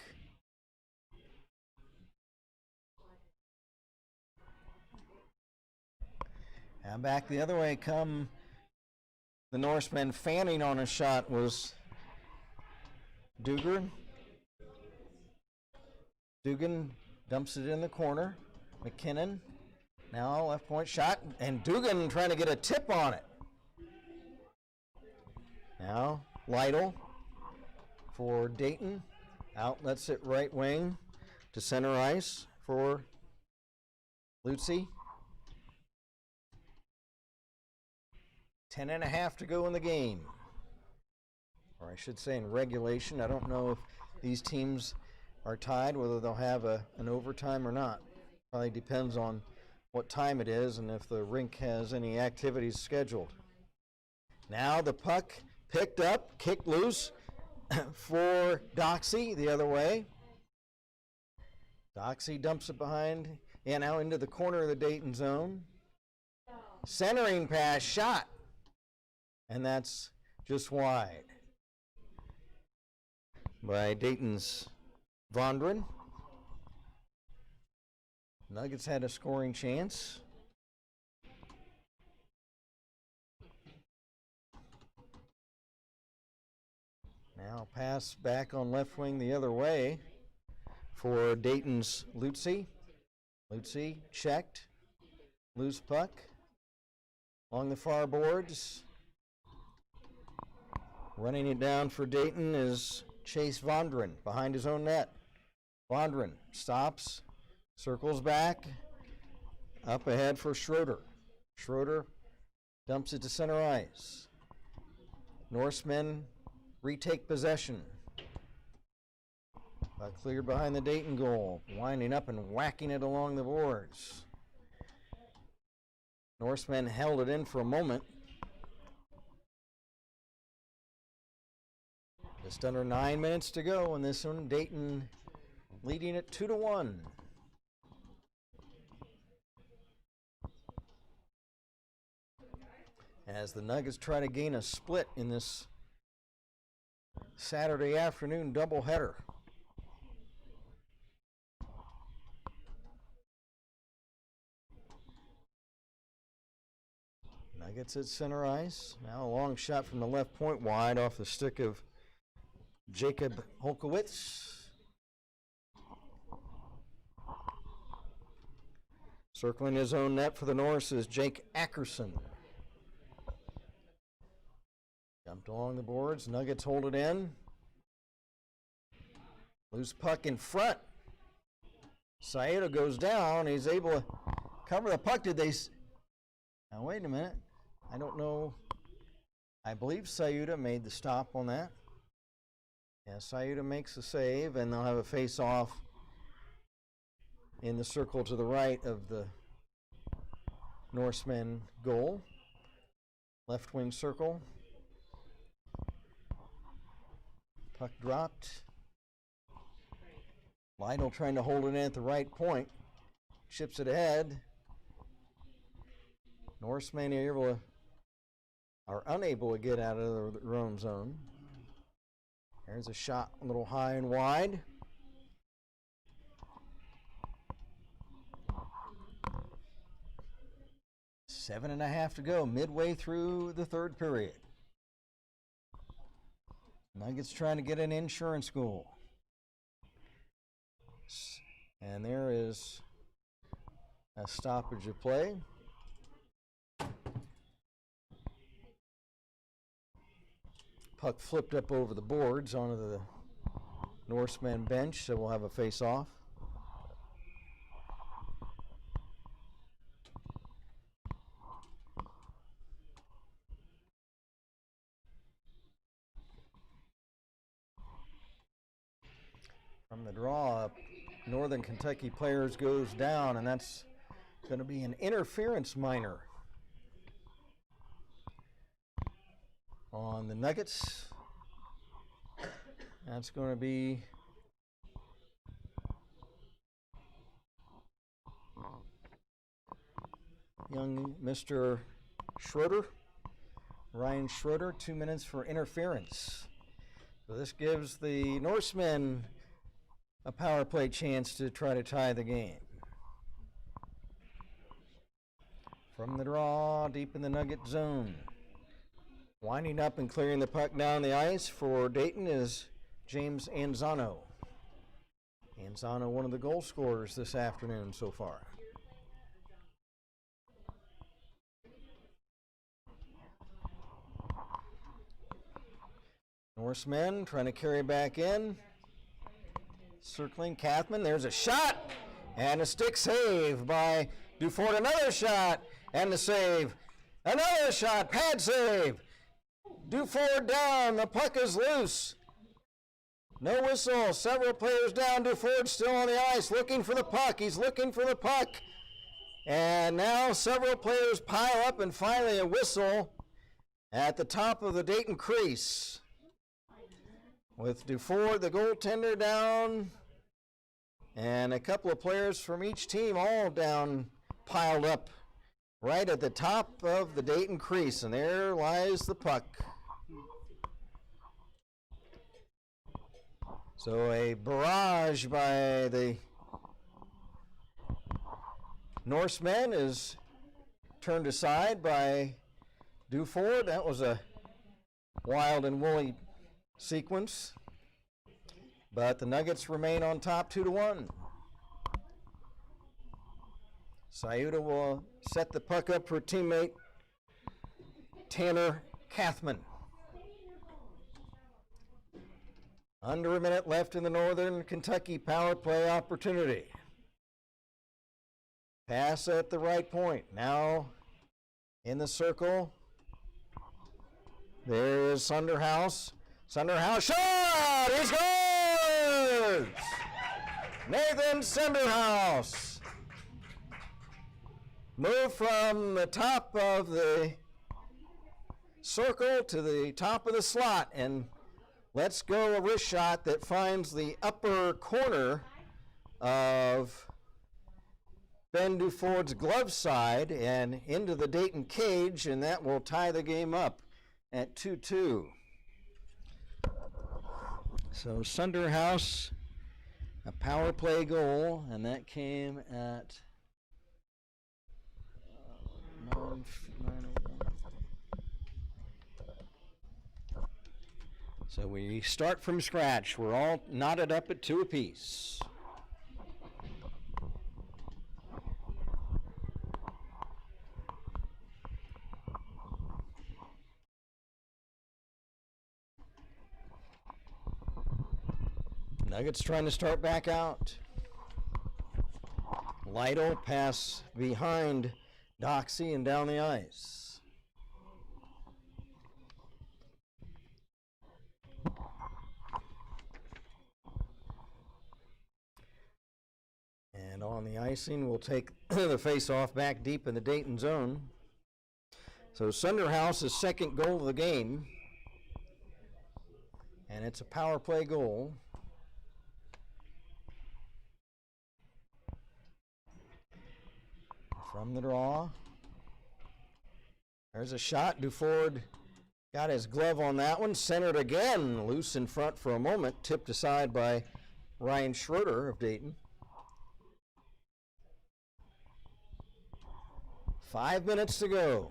[SPEAKER 1] And back the other way come the Norsemen. Fanning on a shot was Dugan. Dugan dumps it in the corner. McKinnon. Now left point shot, and Dugan trying to get a tip on it. Now Lytle for Dayton. Outlets it right wing to center ice for Lutzy. 10:30 to go in the game. Or I should say in regulation. I don't know if these teams are tied, whether they'll have an overtime or not. Probably depends on what time it is and if the rink has any activities scheduled. Now the puck picked up, kicked loose for Doxey the other way. Doxey dumps it behind and now into the corner of the Dayton zone. Centering pass, shot. And that's just wide by Dayton's Vondran. Nuggets had a scoring chance. Now pass back on left wing the other way for Dayton's Lutzy. Lutzy checked. Loose puck along the far boards. Running it down for Dayton is Chase Vondran behind his own net. Vondran stops, circles back, up ahead for Schroeder. Schroeder dumps it to center ice. Norsemen retake possession. Cleared behind the Dayton goal, winding up and whacking it along the boards. Norsemen held it in for a moment. Just under 9 minutes to go in this one. Dayton leading it 2-1. As the Nuggets try to gain a split in this Saturday afternoon doubleheader. Nuggets at center ice. Now a long shot from the left point wide off the stick of Jacob Holkowitz. Circling his own net for the Norse is Jake Ackerson. Jumped along the boards. Nuggets hold it in. Loose puck in front. Saito goes down. He's able to cover the puck. Now wait a minute. I don't know. I believe Sayuta made the stop on that. Yeah, Sayuta makes the save, and they'll have a face-off in the circle to the right of the Norsemen goal. Left wing circle. Puck dropped. Lytle trying to hold it in at the right point. Chips it ahead. Norsemen are unable to get out of their own zone. There's a shot a little high and wide. Seven and a half to go, midway through the third period. Nuggets trying to get an insurance goal. And there is a stoppage of play. Puck flipped up over the boards onto the Norsemen bench, so we'll have a face-off. From the draw, Northern Kentucky players goes down, and that's going to be an interference minor on the Nuggets. That's going to be young Mr. Schroeder, Ryan Schroeder, 2 minutes for interference. So this gives the Norsemen a power play chance to try to tie the game. From the draw, deep in the Nugget zone. Winding up and clearing the puck down the ice for Dayton is James Anzano. Anzano, one of the goal scorers this afternoon so far. Norsemen trying to carry back in. Circling Kathman. There's a shot and a stick save by Dufort. Another shot and the save. Another shot. Pad save. Dufort down. The puck is loose. No whistle. Several players down. Dufort still on the ice looking for the puck. He's looking for the puck. And now several players pile up and finally a whistle at the top of the Dayton crease. With Dufort, the goaltender, down, and a couple of players from each team all down, piled up right at the top of the Dayton crease, and there lies the puck. So a barrage by the Norsemen is turned aside by Dufort. That was a wild and woolly sequence, but the Nuggets remain on top 2-1. Sayuta will set the puck up for teammate Tanner Kathman. Under a minute left in the Northern Kentucky power play opportunity. Pass at the right point. Now in the circle, there is Sunderhouse. Sunderhouse shot! He scores! Nathan Sunderhouse moved from the top of the circle to the top of the slot and lets go a wrist shot that finds the upper corner of Ben Dufort's glove side and into the Dayton cage, and that will tie the game up at 2-2. So Sunderhouse, a power play goal, and that came at 9:01. So we start from scratch. We're all knotted up at 2 apiece. Nuggets trying to start back out. Lytle pass behind Doxey and down the ice. And on the icing, we'll take the face-off back deep in the Dayton zone. So Sunderhouse's second goal of the game, and it's a power play goal. From the draw. There's a shot. Dufort got his glove on that one. Centered again. Loose in front for a moment. Tipped aside by Ryan Schroeder of Dayton. 5 minutes to go.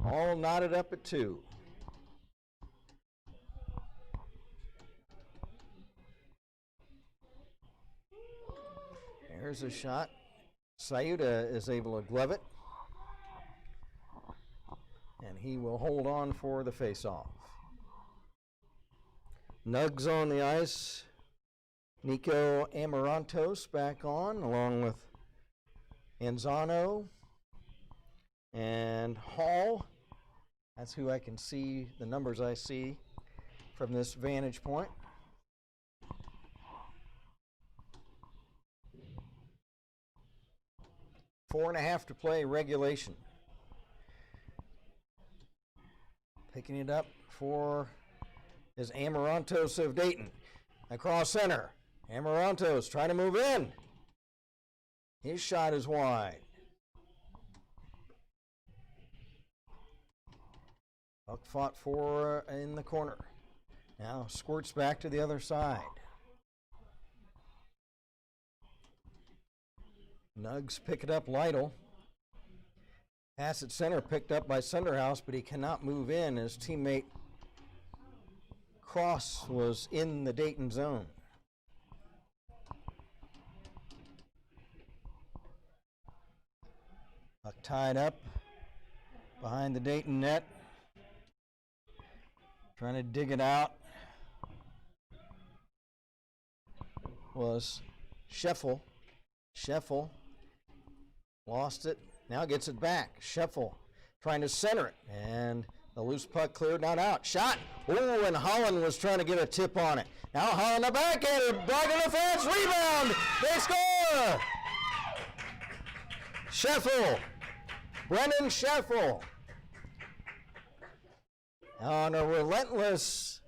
[SPEAKER 1] All knotted up at 2. There's a shot. Sayuta is able to glove it, and he will hold on for the face-off. Nugs on the ice. Nico Amarantos back on, along with Anzano and Hall. That's who I can see, the numbers I see from this vantage point. 4.5 to play regulation. Picking it up for is Amarantos of Dayton. Across center. Amarantos trying to move in. His shot is wide. Puck fought for in the corner. Now squirts back to the other side. Nugs pick it up, Lytle. Pass at center picked up by Sunderhouse, but he cannot move in. His teammate Cross was in the Dayton zone. Puck tied up behind the Dayton net. Trying to dig it out. was Scheffel. Scheffel lost it, now gets it back. Scheffel trying to center it, and the loose puck cleared, not out. Shot! Oh, and Holland was trying to get a tip on it. Now Holland the backhander, blocking the fence, rebound! They score! Scheffel, Brennan Scheffel, on a relentless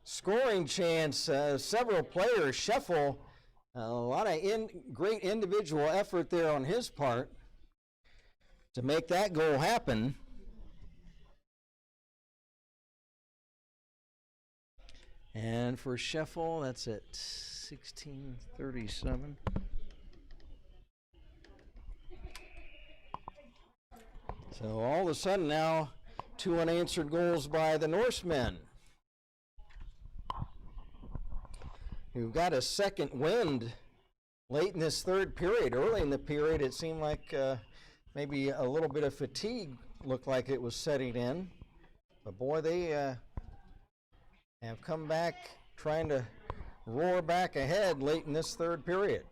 [SPEAKER 1] scoring chance. Several players, Scheffel, a lot of great individual effort there on his part to make that goal happen. And for Scheffel, that's at 16:37. So all of a sudden now, 2 unanswered goals by the Norsemen, who got a second wind late in this third period. Early in the period, it seemed like maybe a little bit of fatigue looked like it was setting in. But boy, they have come back trying to roar back ahead late in this third period.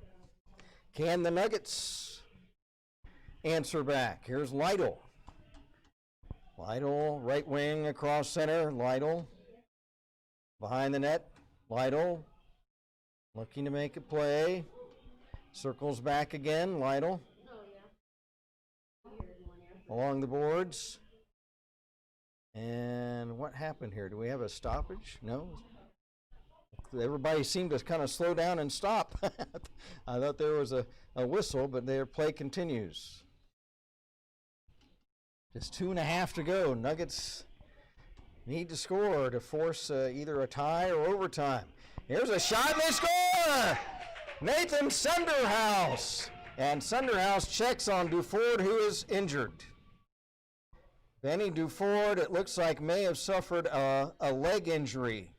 [SPEAKER 1] Can the Nuggets answer back? Here's Lytle. Lytle, right wing across center. Lytle behind the net. Lytle looking to make a play. Circles back again. Lytle along the boards. And what happened here? Do we have a stoppage? No? Everybody seemed to kind of slow down and stop. I thought there was a whistle, but their play continues. Just 2.5 to go. Nuggets need to score to force either a tie or overtime. Here's a shot and they score! Nathan Sunderhouse. And Sunderhouse checks on Duford, who is injured. Benny Duford, it looks like, may have suffered a leg injury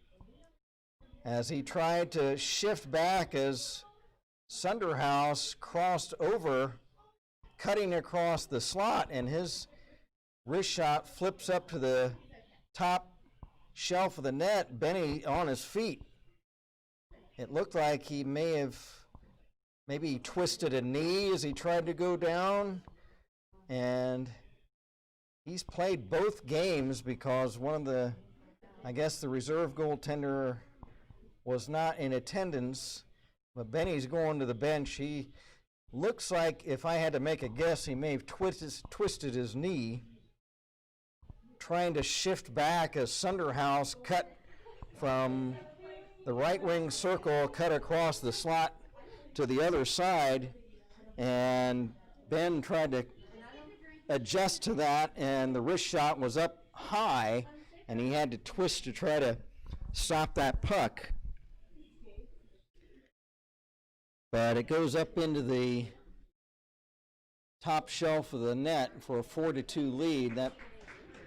[SPEAKER 1] as he tried to shift back as Sunderhouse crossed over, cutting across the slot, and his wrist shot flips up to the top shelf of the net. Benny on his feet. It looked like he may have maybe twisted a knee as he tried to go down, and he's played both games because one of the, I guess the reserve goaltender was not in attendance, but Benny's going to the bench. He looks like, if I had to make a guess, he may have twisted his knee, trying to shift back as Sunderhouse cut from the right wing circle, cut across the slot to the other side, and Ben tried to adjust to that, and the wrist shot was up high, and he had to twist to try to stop that puck. But it goes up into the top shelf of the net for a 4-2 lead. That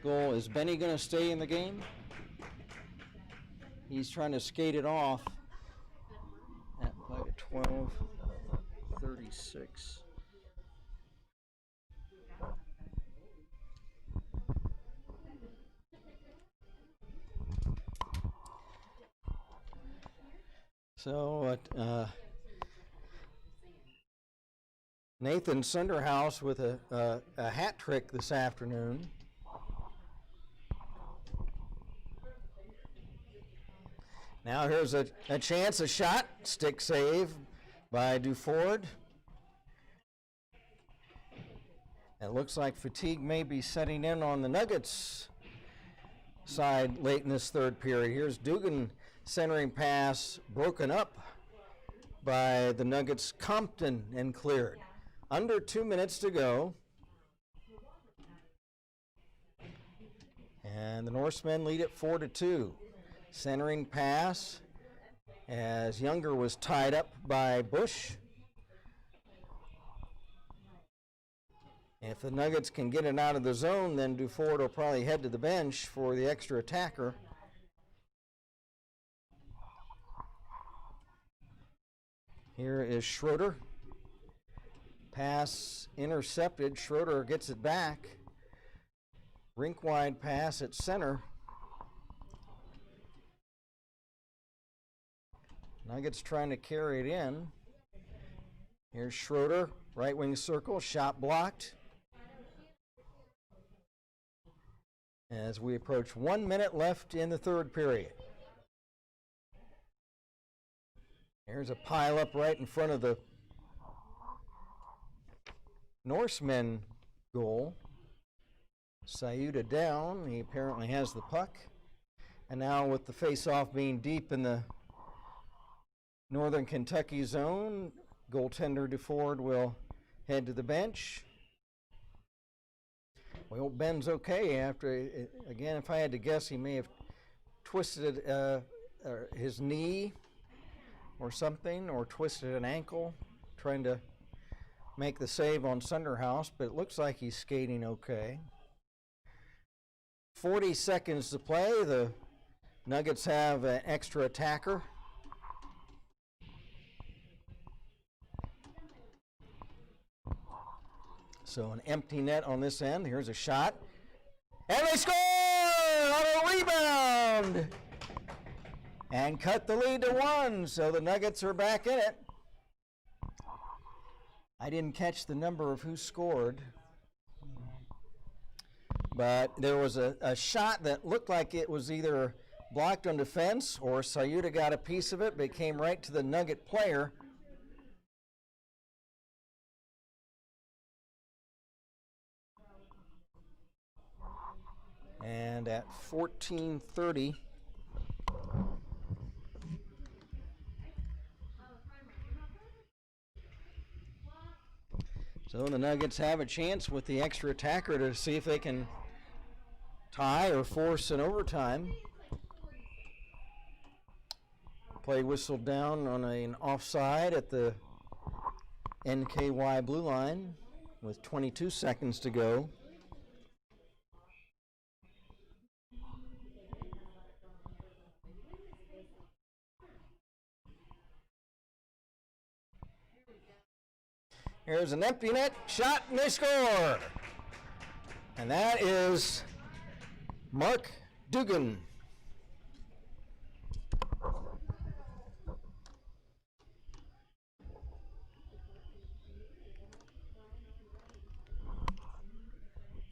[SPEAKER 1] goal, is Benny going to stay in the game? He's trying to skate it off at like a 12:36. So Nathan Sunderhouse with a hat trick this afternoon. Now here's a chance, a shot, stick save by Duford. It looks like fatigue may be setting in on the Nuggets side late in this third period. Here's Dugan centering pass, broken up by the Nuggets. Compton and cleared. Under 2 minutes to go. And the Norsemen lead it 4-2. Centering pass as Younger was tied up by Bush. If the Nuggets can get it out of the zone, then Duford will probably head to the bench for the extra attacker. Here is Schroeder. Pass intercepted. Schroeder gets it back. Rink wide pass at center. Nuggets trying to carry it in. Here's Schroeder, right wing circle, shot blocked. As we approach 1 minute left in the third period. Here's a pile up right in front of the Norsemen goal. Sayuta down. He apparently has the puck. And now with the face-off being deep in the Northern Kentucky zone, goaltender DeFord will head to the bench. Well, Ben's okay after, again, if I had to guess, he may have twisted his knee or something, or twisted an ankle, trying to make the save on Sunderhouse, but it looks like he's skating okay. 40 seconds to play. The Nuggets have an extra attacker. So an empty net on this end. Here's a shot. And they score on a rebound! And cut the lead to 1, so the Nuggets are back in it. I didn't catch the number of who scored. But there was a shot that looked like it was either blocked on defense or Sayuta got a piece of it, but it came right to the Nugget player. And at 14:30, so the Nuggets have a chance with the extra attacker to see if they can tie or force an overtime. Play whistled down on an offside at the NKY blue line with 22 seconds to go. Here's an empty net shot, and they score. And that is Mark Dugan.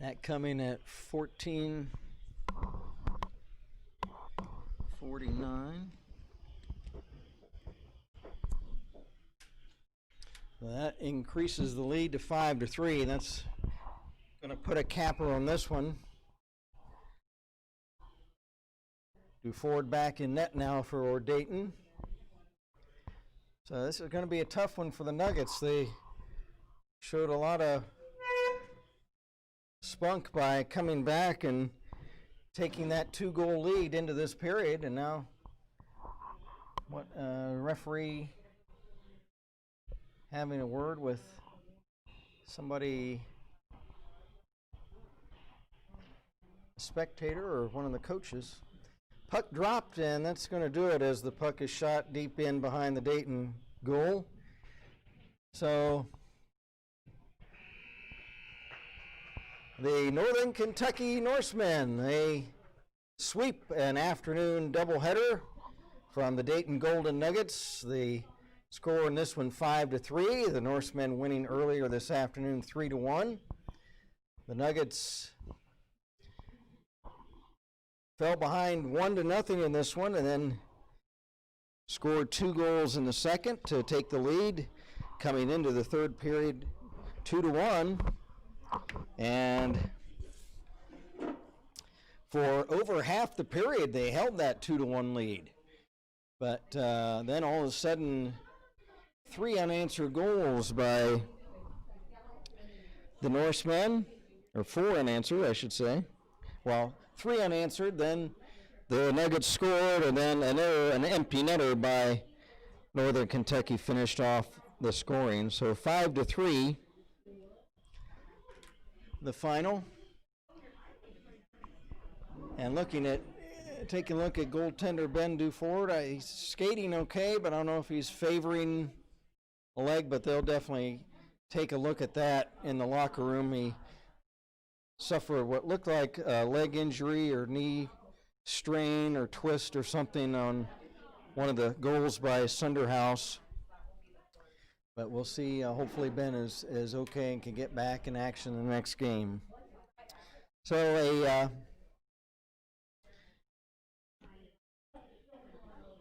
[SPEAKER 1] That coming at 14:49. That increases the lead to 5-3. That's going to put a capper on this one. DeFord back in net now for Dayton. So this is going to be a tough one for the Nuggets. They showed a lot of spunk by coming back and taking that 2-goal lead into this period, and now referee having a word with somebody, a spectator or one of the coaches. Puck dropped, and that's going to do it as the puck is shot deep in behind the Dayton goal. So the Northern Kentucky Norsemen, they sweep an afternoon doubleheader from the Dayton Golden Nuggets. The score in this one 5-3. The Norsemen winning earlier this afternoon 3-1. The Nuggets fell behind 1-0 in this one and then scored 2 goals in the second to take the lead coming into the third period 2-1. And for over half the period they held that 2-1 lead. But then all of a sudden 3 unanswered goals by the Norsemen, or 4 unanswered, I should say. Well, 3 unanswered, then the Nuggets scored, and then an empty netter by Northern Kentucky finished off the scoring. So 5-3, the final. And taking a look at goaltender Ben DeFord, he's skating okay, but I don't know if he's favoring a leg, but they'll definitely take a look at that in the locker room. He suffered what looked like a leg injury or knee strain or twist or something on one of the goals by Sunderhouse. But we'll see. Hopefully Ben is okay and can get back in action in the next game. So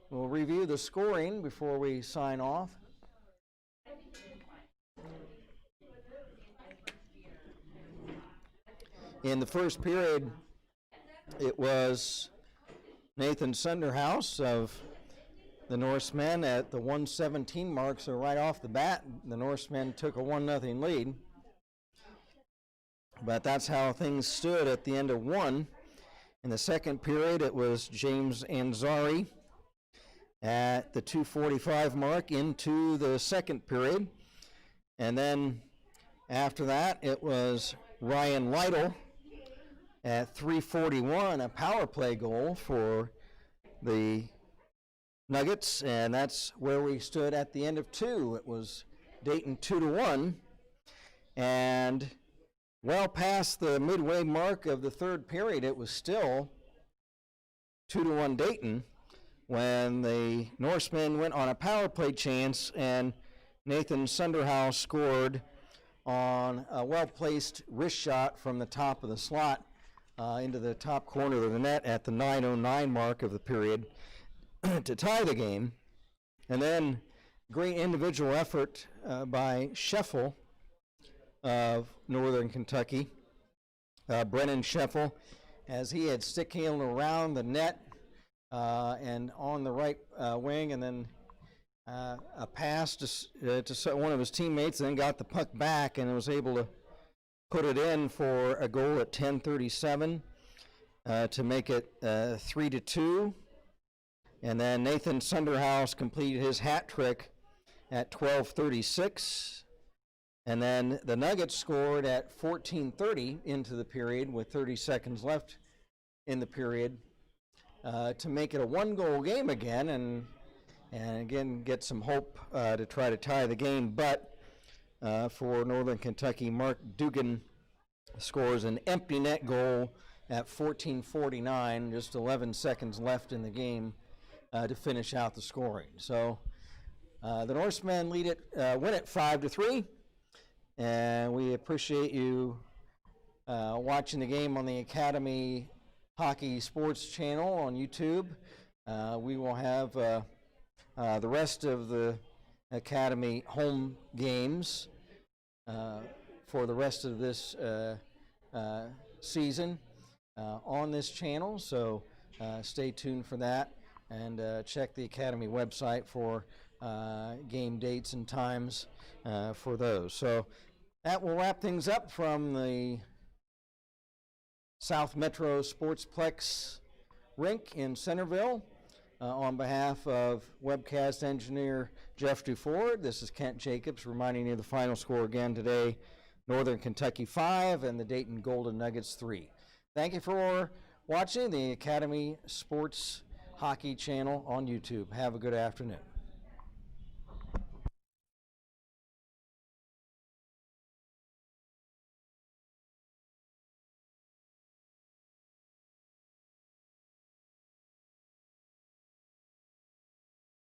[SPEAKER 1] we'll review the scoring before we sign off. In the first period, it was Nathan Sunderhouse of the Norsemen at the 1:17 mark, so right off the bat, the Norsemen took a 1-0 lead. But that's how things stood at the end of one. In the second period, it was James Anzari at the 2:45 mark into the second period. And then after that, it was Ryan Lytle at 3:41, a power play goal for the Nuggets, and that's where we stood at the end of two. It was Dayton 2-1, and well past the midway mark of the third period, it was still 2-1 Dayton when the Norsemen went on a power play chance, and Nathan Sunderhouse scored on a well-placed wrist shot from the top of the slot into the top corner of the net at the 9:09 mark of the period to tie the game. And then great individual effort by Scheffel of Northern Kentucky, Brennan Scheffel, as he had stick handled around the net and on the right wing, and then a pass to one of his teammates, and then got the puck back and was able to put it in for a goal at 10:37 to make it 3-2. And then Nathan Sunderhouse completed his hat trick at 12:36. And then the Nuggets scored at 14:30 into the period with 30 seconds left in the period to make it a one-goal game again, and again get some hope to try to tie the game. But for Northern Kentucky, Mark Dugan scores an empty net goal at 14:49, just 11 seconds left in the game to finish out the scoring. So the Norsemen win it 5-3, and we appreciate you watching the game on the Academy Hockey Sports channel on YouTube. We will have the rest of the Academy home games for the rest of this season on this channel, so stay tuned for that, and check the Academy website for game dates and times for those. So that will wrap things up from the South Metro Sportsplex rink in Centerville. On behalf of webcast engineer Jeff Duford, this is Kent Jacobs reminding you of the final score again today: Northern Kentucky 5 and the Dayton Golden Nuggets 3. Thank you for watching the Academy Sports Hockey channel on YouTube. Have a good afternoon.